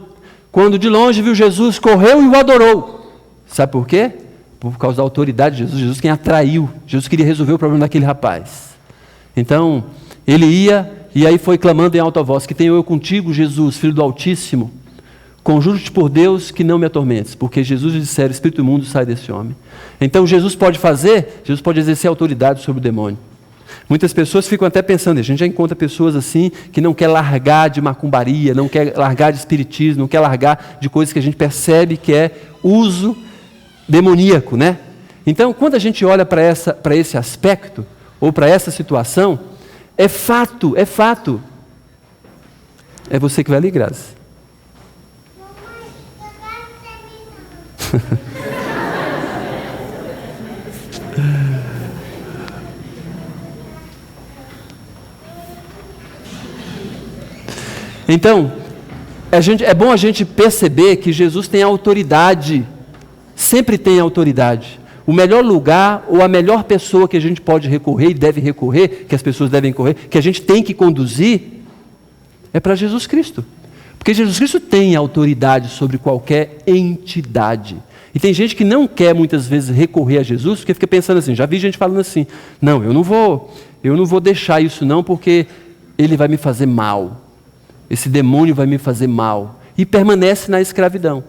S1: Quando de longe viu Jesus, correu e o adorou. Sabe por quê? Por causa da autoridade de Jesus. Jesus quem atraiu. Jesus queria resolver o problema daquele rapaz. Então, ele ia e aí foi clamando em alta voz: que tenho eu contigo, Jesus, Filho do Altíssimo. Conjuro-te por Deus que não me atormentes, porque Jesus lhe dissera: espírito imundo, sai desse homem. Então Jesus pode exercer autoridade sobre o demônio. Muitas pessoas ficam até pensando, a gente já encontra pessoas assim, que não quer largar de macumbaria, não quer largar de espiritismo, não quer largar de coisas que a gente percebe que é uso demoníaco, né? Então, quando a gente olha para esse aspecto, ou para essa situação, é fato. É você que vai ali, Grazi. Então, é bom a gente perceber que Jesus tem autoridade, sempre tem autoridade. O melhor lugar ou a melhor pessoa que a gente pode recorrer e deve recorrer, que as pessoas devem correr, que a gente tem que conduzir, é para Jesus Cristo. Porque Jesus Cristo tem autoridade sobre qualquer entidade. E tem gente que não quer muitas vezes recorrer a Jesus, porque fica pensando assim, já vi gente falando assim, não, eu não vou deixar isso não, porque ele vai me fazer mal. Esse demônio vai me fazer mal. E permanece na escravidão.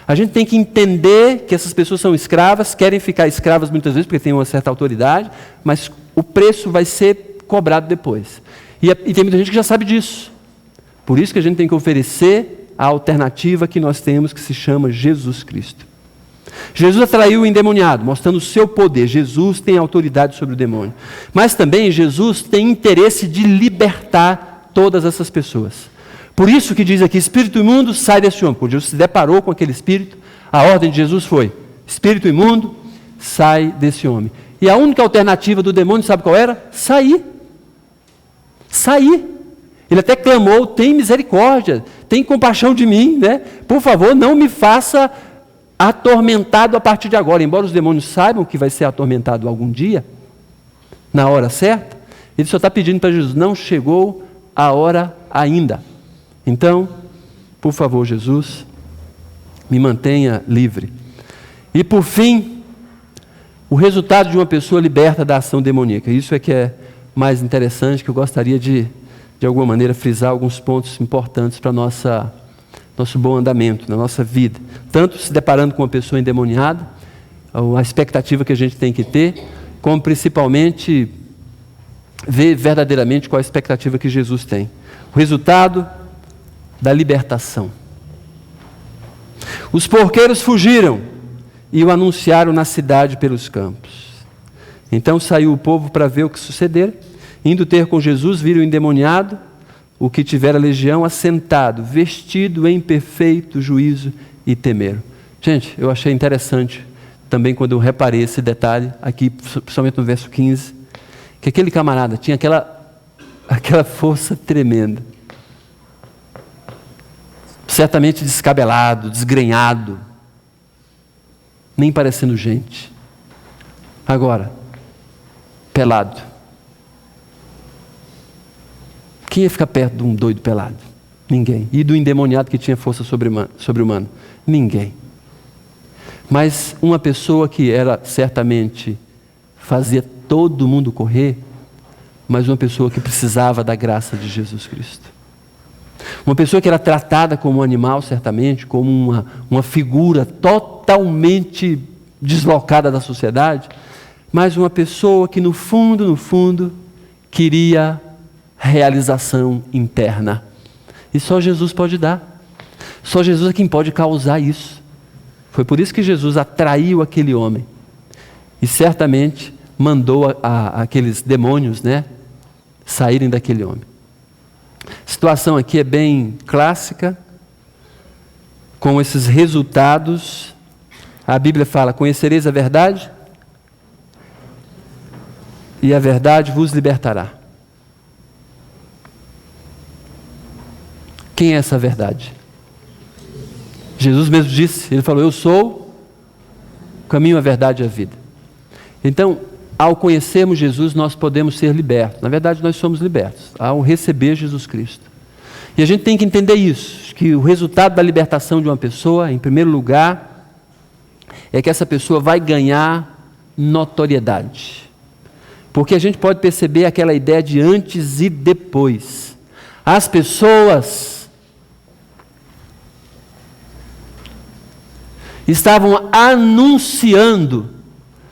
S1: A gente tem que entender que essas pessoas são escravas, querem ficar escravas muitas vezes, porque têm uma certa autoridade, mas o preço vai ser cobrado depois. E tem muita gente que já sabe disso. Por isso que a gente tem que oferecer a alternativa que nós temos, que se chama Jesus Cristo. Jesus atraiu o endemoniado, mostrando o seu poder. Jesus tem autoridade sobre o demônio. Mas também Jesus tem interesse de libertar todas essas pessoas. Por isso que diz aqui, espírito imundo, sai desse homem. Quando Jesus se deparou com aquele espírito, a ordem de Jesus foi, espírito imundo, sai desse homem. E a única alternativa do demônio, sabe qual era? Sair. Sair. Ele até clamou, tem misericórdia, tem compaixão de mim, né? Por favor, não me faça atormentado a partir de agora. Embora os demônios saibam que vai ser atormentado algum dia, na hora certa, ele só está pedindo para Jesus, não chegou a hora ainda. Então, por favor, Jesus, me mantenha livre. E por fim, o resultado de uma pessoa liberta da ação demoníaca. Isso é que é mais interessante, que eu gostaria de alguma maneira, frisar alguns pontos importantes para nosso bom andamento, na nossa vida. Tanto se deparando com uma pessoa endemoniada, a expectativa que a gente tem que ter, como principalmente ver verdadeiramente qual a expectativa que Jesus tem. O resultado da libertação. Os porqueiros fugiram e o anunciaram na cidade pelos campos. Então saiu o povo para ver o que sucedera. Indo ter com Jesus, viram o endemoniado, o que tivera legião, assentado, vestido em perfeito juízo, e temeram. Gente, eu achei interessante também quando eu reparei esse detalhe, aqui, principalmente no verso 15, que aquele camarada tinha aquela força tremenda. Certamente descabelado, desgrenhado, nem parecendo gente. Agora, pelado. Quem ia ficar perto de um doido pelado? Ninguém. E do endemoniado que tinha força sobre-humana? Ninguém. Mas uma pessoa que era certamente, fazia todo mundo correr, mas uma pessoa que precisava da graça de Jesus Cristo. Uma pessoa que era tratada como um animal, certamente, como uma figura totalmente deslocada da sociedade, mas uma pessoa que no fundo, queria realização interna. E só Jesus pode dar. Só Jesus é quem pode causar isso. Foi por isso que Jesus atraiu aquele homem. E certamente mandou aqueles demônios, né, saírem daquele homem. A situação aqui é bem clássica, com esses resultados. A Bíblia fala, conhecereis a verdade, e a verdade vos libertará. Quem é essa verdade? Jesus mesmo disse, ele falou, eu sou o caminho, a verdade e a vida. Então, ao conhecermos Jesus, nós podemos ser libertos. Na verdade, nós somos libertos, ao receber Jesus Cristo. E a gente tem que entender isso, que o resultado da libertação de uma pessoa, em primeiro lugar, é que essa pessoa vai ganhar notoriedade. Porque a gente pode perceber aquela ideia de antes e depois. As pessoas estavam anunciando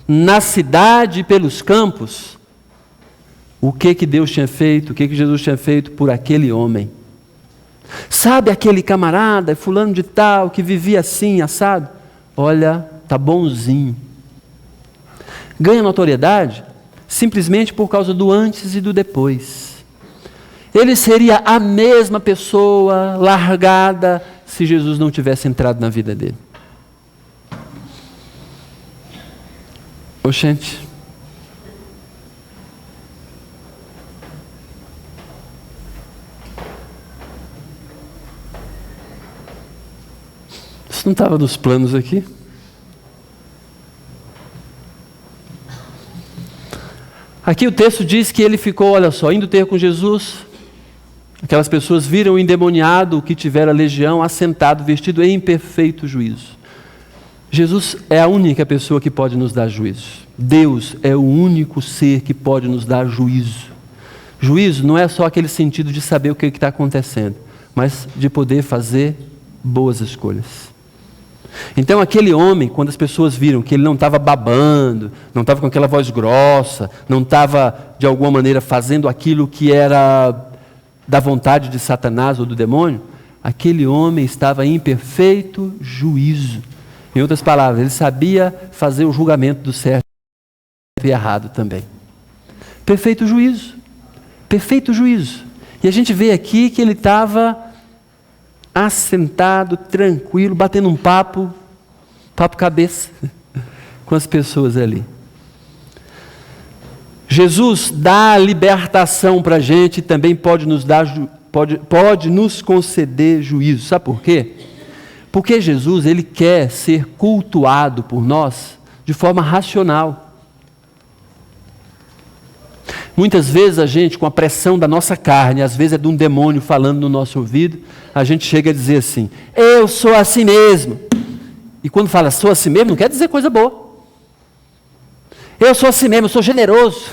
S1: na cidade e pelos campos o que Deus tinha feito, o que Jesus tinha feito por aquele homem. Sabe aquele camarada, fulano de tal, que vivia assim, assado? Olha, tá bonzinho. Ganha notoriedade simplesmente por causa do antes e do depois. Ele seria a mesma pessoa largada se Jesus não tivesse entrado na vida dele. Oxente. Isso não estava nos planos aqui? Aqui o texto diz que ele ficou, olha só, indo ter com Jesus. Aquelas pessoas viram o endemoniado, o que tivera legião, assentado, vestido em perfeito juízo. Jesus é a única pessoa que pode nos dar juízo. Deus é o único ser que pode nos dar juízo. Juízo não é só aquele sentido de saber o que está acontecendo, mas de poder fazer boas escolhas. Então aquele homem, quando as pessoas viram que ele não estava babando, não estava com aquela voz grossa, não estava de alguma maneira fazendo aquilo que era da vontade de Satanás ou do demônio, aquele homem estava em perfeito juízo. Em outras palavras, ele sabia fazer o julgamento do certo e errado também. Perfeito juízo. Perfeito juízo. E a gente vê aqui que ele estava assentado, tranquilo, batendo um papo cabeça com as pessoas ali. Jesus dá a libertação para a gente e também pode nos conceder juízo. Sabe por quê? Porque Jesus, ele quer ser cultuado por nós de forma racional. Muitas vezes a gente, com a pressão da nossa carne, às vezes é de um demônio falando no nosso ouvido, a gente chega a dizer assim: eu sou assim mesmo. E quando fala sou assim mesmo, não quer dizer coisa boa. Eu sou assim mesmo, eu sou generoso.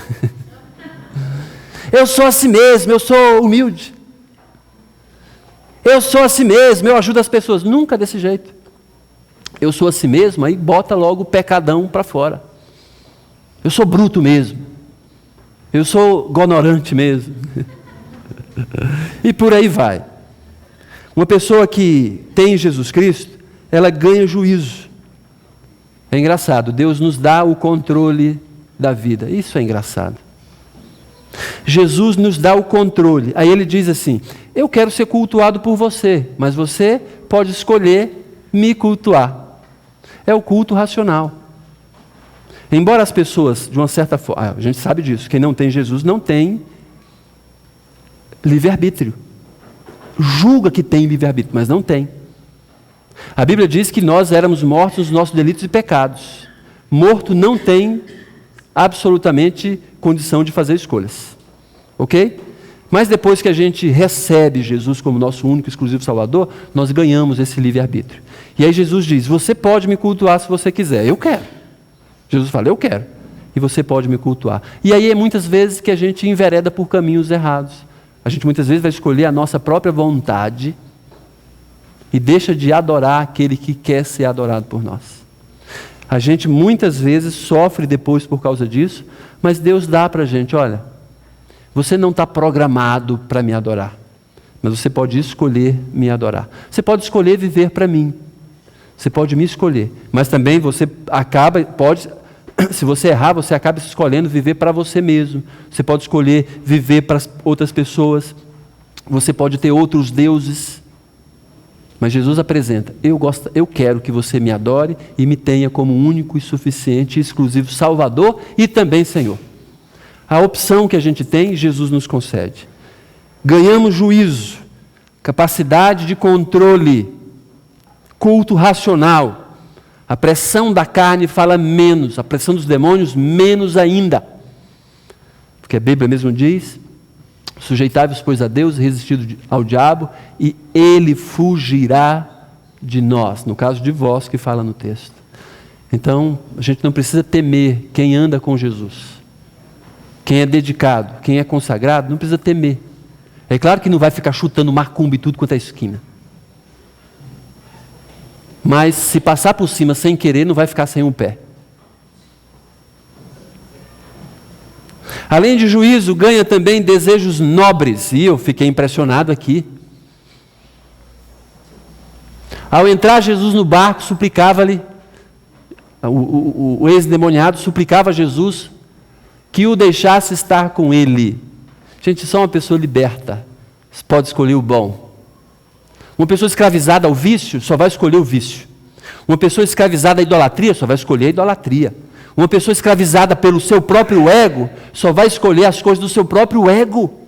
S1: Eu sou assim mesmo, eu sou humilde. Eu sou assim mesmo, eu ajudo as pessoas. Nunca desse jeito. Eu sou assim mesmo, aí bota logo o pecadão para fora. Eu sou bruto mesmo. Eu sou ignorante mesmo. E por aí vai. Uma pessoa que tem Jesus Cristo, ela ganha juízo. É engraçado, Deus nos dá o controle da vida. Isso é engraçado. Jesus nos dá o controle. Aí ele diz assim: eu quero ser cultuado por você, mas você pode escolher me cultuar. É o culto racional. Embora as pessoas, de uma certa forma, a gente sabe disso, quem não tem Jesus não tem livre-arbítrio. Julga que tem livre-arbítrio, mas não tem. A Bíblia diz que nós éramos mortos nos nossos delitos e pecados. Morto não tem absolutamente condição de fazer escolhas. Ok? Mas depois que a gente recebe Jesus como nosso único e exclusivo Salvador, nós ganhamos esse livre-arbítrio. E aí Jesus diz: você pode me cultuar se você quiser. Eu quero. Jesus fala: eu quero. E você pode me cultuar. E aí é muitas vezes que a gente envereda por caminhos errados. A gente muitas vezes vai escolher a nossa própria vontade e deixa de adorar aquele que quer ser adorado por nós. A gente muitas vezes sofre depois por causa disso, mas Deus dá para a gente: olha, você não está programado para me adorar, mas você pode escolher me adorar. Você pode escolher viver para mim. Você pode me escolher, mas também você pode, se você errar, você acaba escolhendo viver para você mesmo. Você pode escolher viver para outras pessoas. Você pode ter outros deuses. Mas Jesus apresenta: eu quero que você me adore e me tenha como único e suficiente e exclusivo Salvador e também Senhor. A opção que a gente tem, Jesus nos concede. Ganhamos juízo, capacidade de controle, culto racional. A pressão da carne fala menos, a pressão dos demônios menos ainda. Porque a Bíblia mesmo diz: sujeitai-vos, pois, a Deus, resistido ao diabo, e ele fugirá de nós. No caso de vós, que fala no texto. Então, a gente não precisa temer quem anda com Jesus. Quem é dedicado, quem é consagrado, não precisa temer. É claro que não vai ficar chutando macumba e tudo quanto é esquina. Mas se passar por cima sem querer, não vai ficar sem um pé. Além de juízo, ganha também desejos nobres. E eu fiquei impressionado aqui. Ao entrar Jesus no barco, suplicava-lhe, o ex-endemoniado suplicava a Jesus que o deixasse estar com ele. Gente, só uma pessoa liberta pode escolher o bom. Uma pessoa escravizada ao vício só vai escolher o vício. Uma pessoa escravizada à idolatria só vai escolher a idolatria. Uma pessoa escravizada pelo seu próprio ego só vai escolher as coisas do seu próprio ego.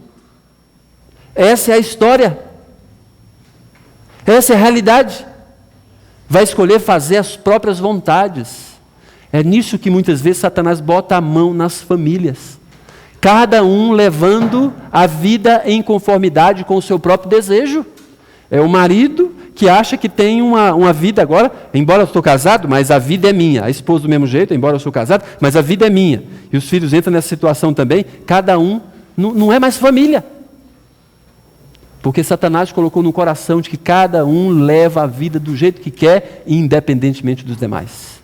S1: Essa é a história. Essa é a realidade. Vai escolher fazer as próprias vontades. É nisso que muitas vezes Satanás bota a mão nas famílias. Cada um levando a vida em conformidade com o seu próprio desejo. É o marido que acha que tem uma vida agora, embora eu estou casado, mas a vida é minha. A esposa do mesmo jeito, embora eu sou casado, mas a vida é minha. E os filhos entram nessa situação também. Cada um não é mais família. Porque Satanás colocou no coração de que cada um leva a vida do jeito que quer, independentemente dos demais.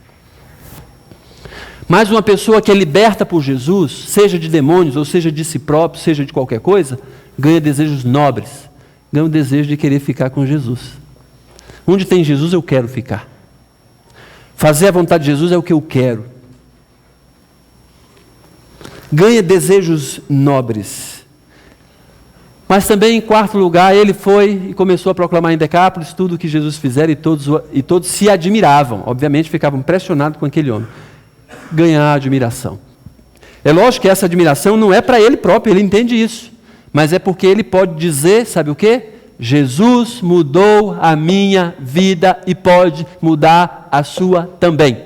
S1: Mas uma pessoa que é liberta por Jesus, seja de demônios, ou seja de si próprio, seja de qualquer coisa, ganha desejos nobres. ganha o desejo de querer ficar com Jesus. Onde tem Jesus, eu quero ficar. Fazer a vontade de Jesus é o que eu quero. Ganha desejos nobres. Mas também, em quarto lugar, ele foi e começou a proclamar em Decápolis tudo o que Jesus fizera, e todos se admiravam. Obviamente, ficavam impressionados com aquele homem. Ganhar admiração. É lógico que essa admiração não é para ele próprio, ele entende isso. Mas é porque ele pode dizer, sabe o quê? Jesus mudou a minha vida e pode mudar a sua também.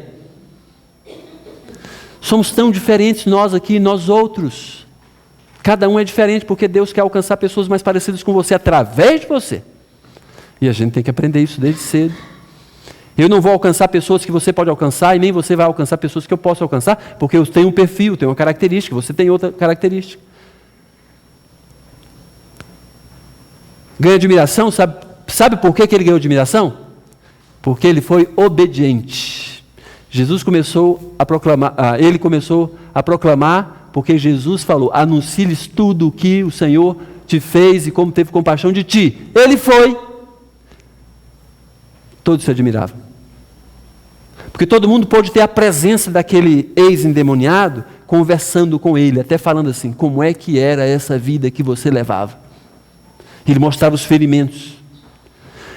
S1: Somos tão diferentes nós aqui, nós outros. Cada um é diferente porque Deus quer alcançar pessoas mais parecidas com você através de você. E a gente tem que aprender isso desde cedo. Eu não vou alcançar pessoas que você pode alcançar e nem você vai alcançar pessoas que eu posso alcançar, porque eu tenho um perfil, tenho uma característica, você tem outra característica. Ganha admiração, sabe por que ele ganhou admiração? Porque ele foi obediente. Jesus começou a proclamar, ele começou a proclamar porque Jesus falou, anuncie-lhes tudo o que o Senhor te fez e como teve compaixão de ti. Ele foi. Todos se admiravam. Porque todo mundo pôde ter a presença daquele ex-endemoniado conversando com ele, até falando assim, como é que era essa vida que você levava? Ele mostrava os ferimentos.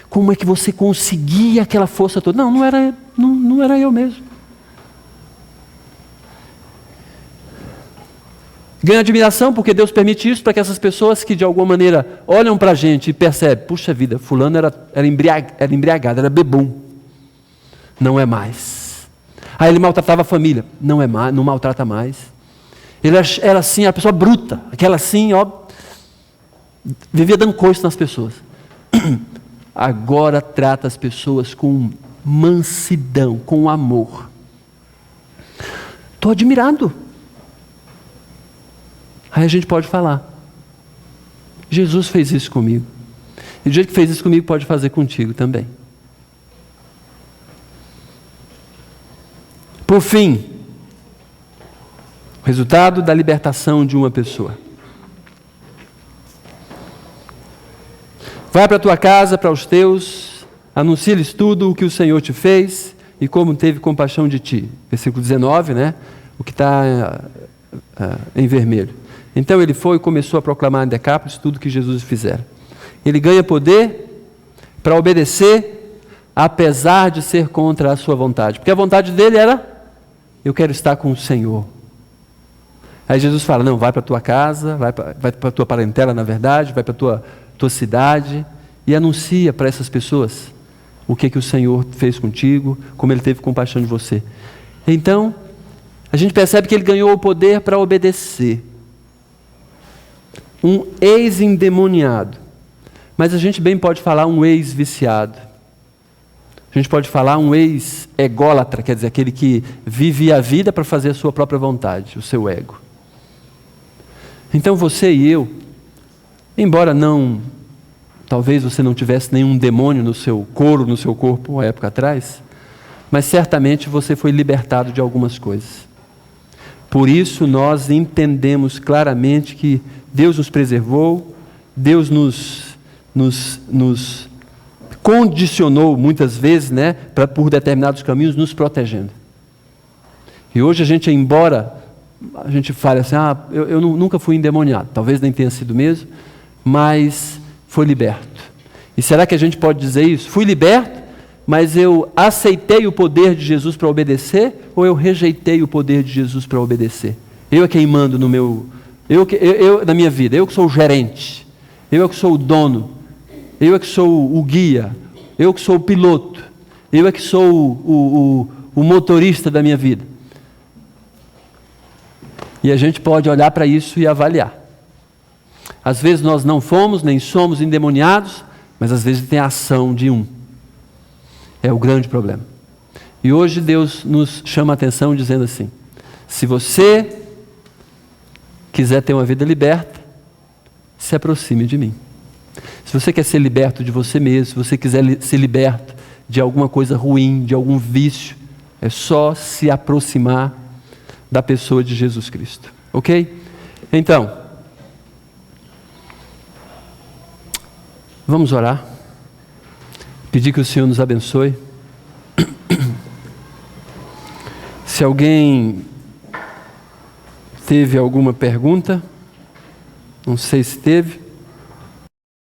S1: Como é que você conseguia aquela força toda? Não era eu mesmo. Ganha admiração porque Deus permite isso para que essas pessoas que de alguma maneira olham para a gente e percebem, puxa vida, fulano era embriagado, era bebum. Não é mais. Aí ele maltratava a família. Não é mais, não maltrata mais. Ele era assim, a pessoa bruta, aquela assim, ó, vivia dando coice nas pessoas. Agora trata as pessoas com mansidão, com amor. Estou admirado. Aí a gente pode falar, Jesus fez isso comigo. E do jeito que fez isso comigo, pode fazer contigo também. Por fim, o resultado da libertação de uma pessoa. Vai para a tua casa, para os teus, anuncia-lhes tudo o que o Senhor te fez e como teve compaixão de ti. Versículo 19, né? O que está em vermelho. Então ele foi e começou a proclamar em Decápolis tudo que Jesus fizera. Ele ganha poder para obedecer, apesar de ser contra a sua vontade. Porque a vontade dele era, eu quero estar com o Senhor. Aí Jesus fala, não, vai para a tua casa, vai para a tua parentela, na verdade, vai para a tua cidade e anuncia para essas pessoas o que o Senhor fez contigo, como Ele teve compaixão de você. Então, a gente percebe que ele ganhou o poder para obedecer. Um ex-endemoniado. Mas a gente bem pode falar um ex-viciado. A gente pode falar um ex-ególatra, quer dizer, aquele que vive a vida para fazer a sua própria vontade, o seu ego. Então você e eu, embora talvez você não tivesse nenhum demônio no seu couro, no seu corpo, uma época atrás, mas certamente você foi libertado de algumas coisas. Por isso nós entendemos claramente que Deus nos preservou, Deus nos condicionou muitas vezes, né, por determinados caminhos, nos protegendo. E hoje a gente, embora a gente fale assim, eu nunca fui endemoniado, talvez nem tenha sido mesmo, mas foi liberto. E será que a gente pode dizer isso? Fui liberto, mas eu aceitei o poder de Jesus para obedecer, ou eu rejeitei o poder de Jesus para obedecer? Eu é quem mando no meu... Eu na minha vida, eu que sou o gerente, eu é que sou o dono, eu é que sou o guia, eu que sou o piloto, eu é que sou o motorista da minha vida. E a gente pode olhar para isso e avaliar. Às vezes nós não fomos, nem somos endemoniados, mas às vezes tem a ação de um. É o grande problema. E hoje Deus nos chama a atenção dizendo assim, se você quiser ter uma vida liberta, se aproxime de mim. Se você quer ser liberto de você mesmo, se você quiser ser liberto de alguma coisa ruim, de algum vício, é só se aproximar da pessoa de Jesus Cristo. Ok? Então, Vamos orar. Pedir que o Senhor nos abençoe. Se alguém teve alguma pergunta, não sei se teve.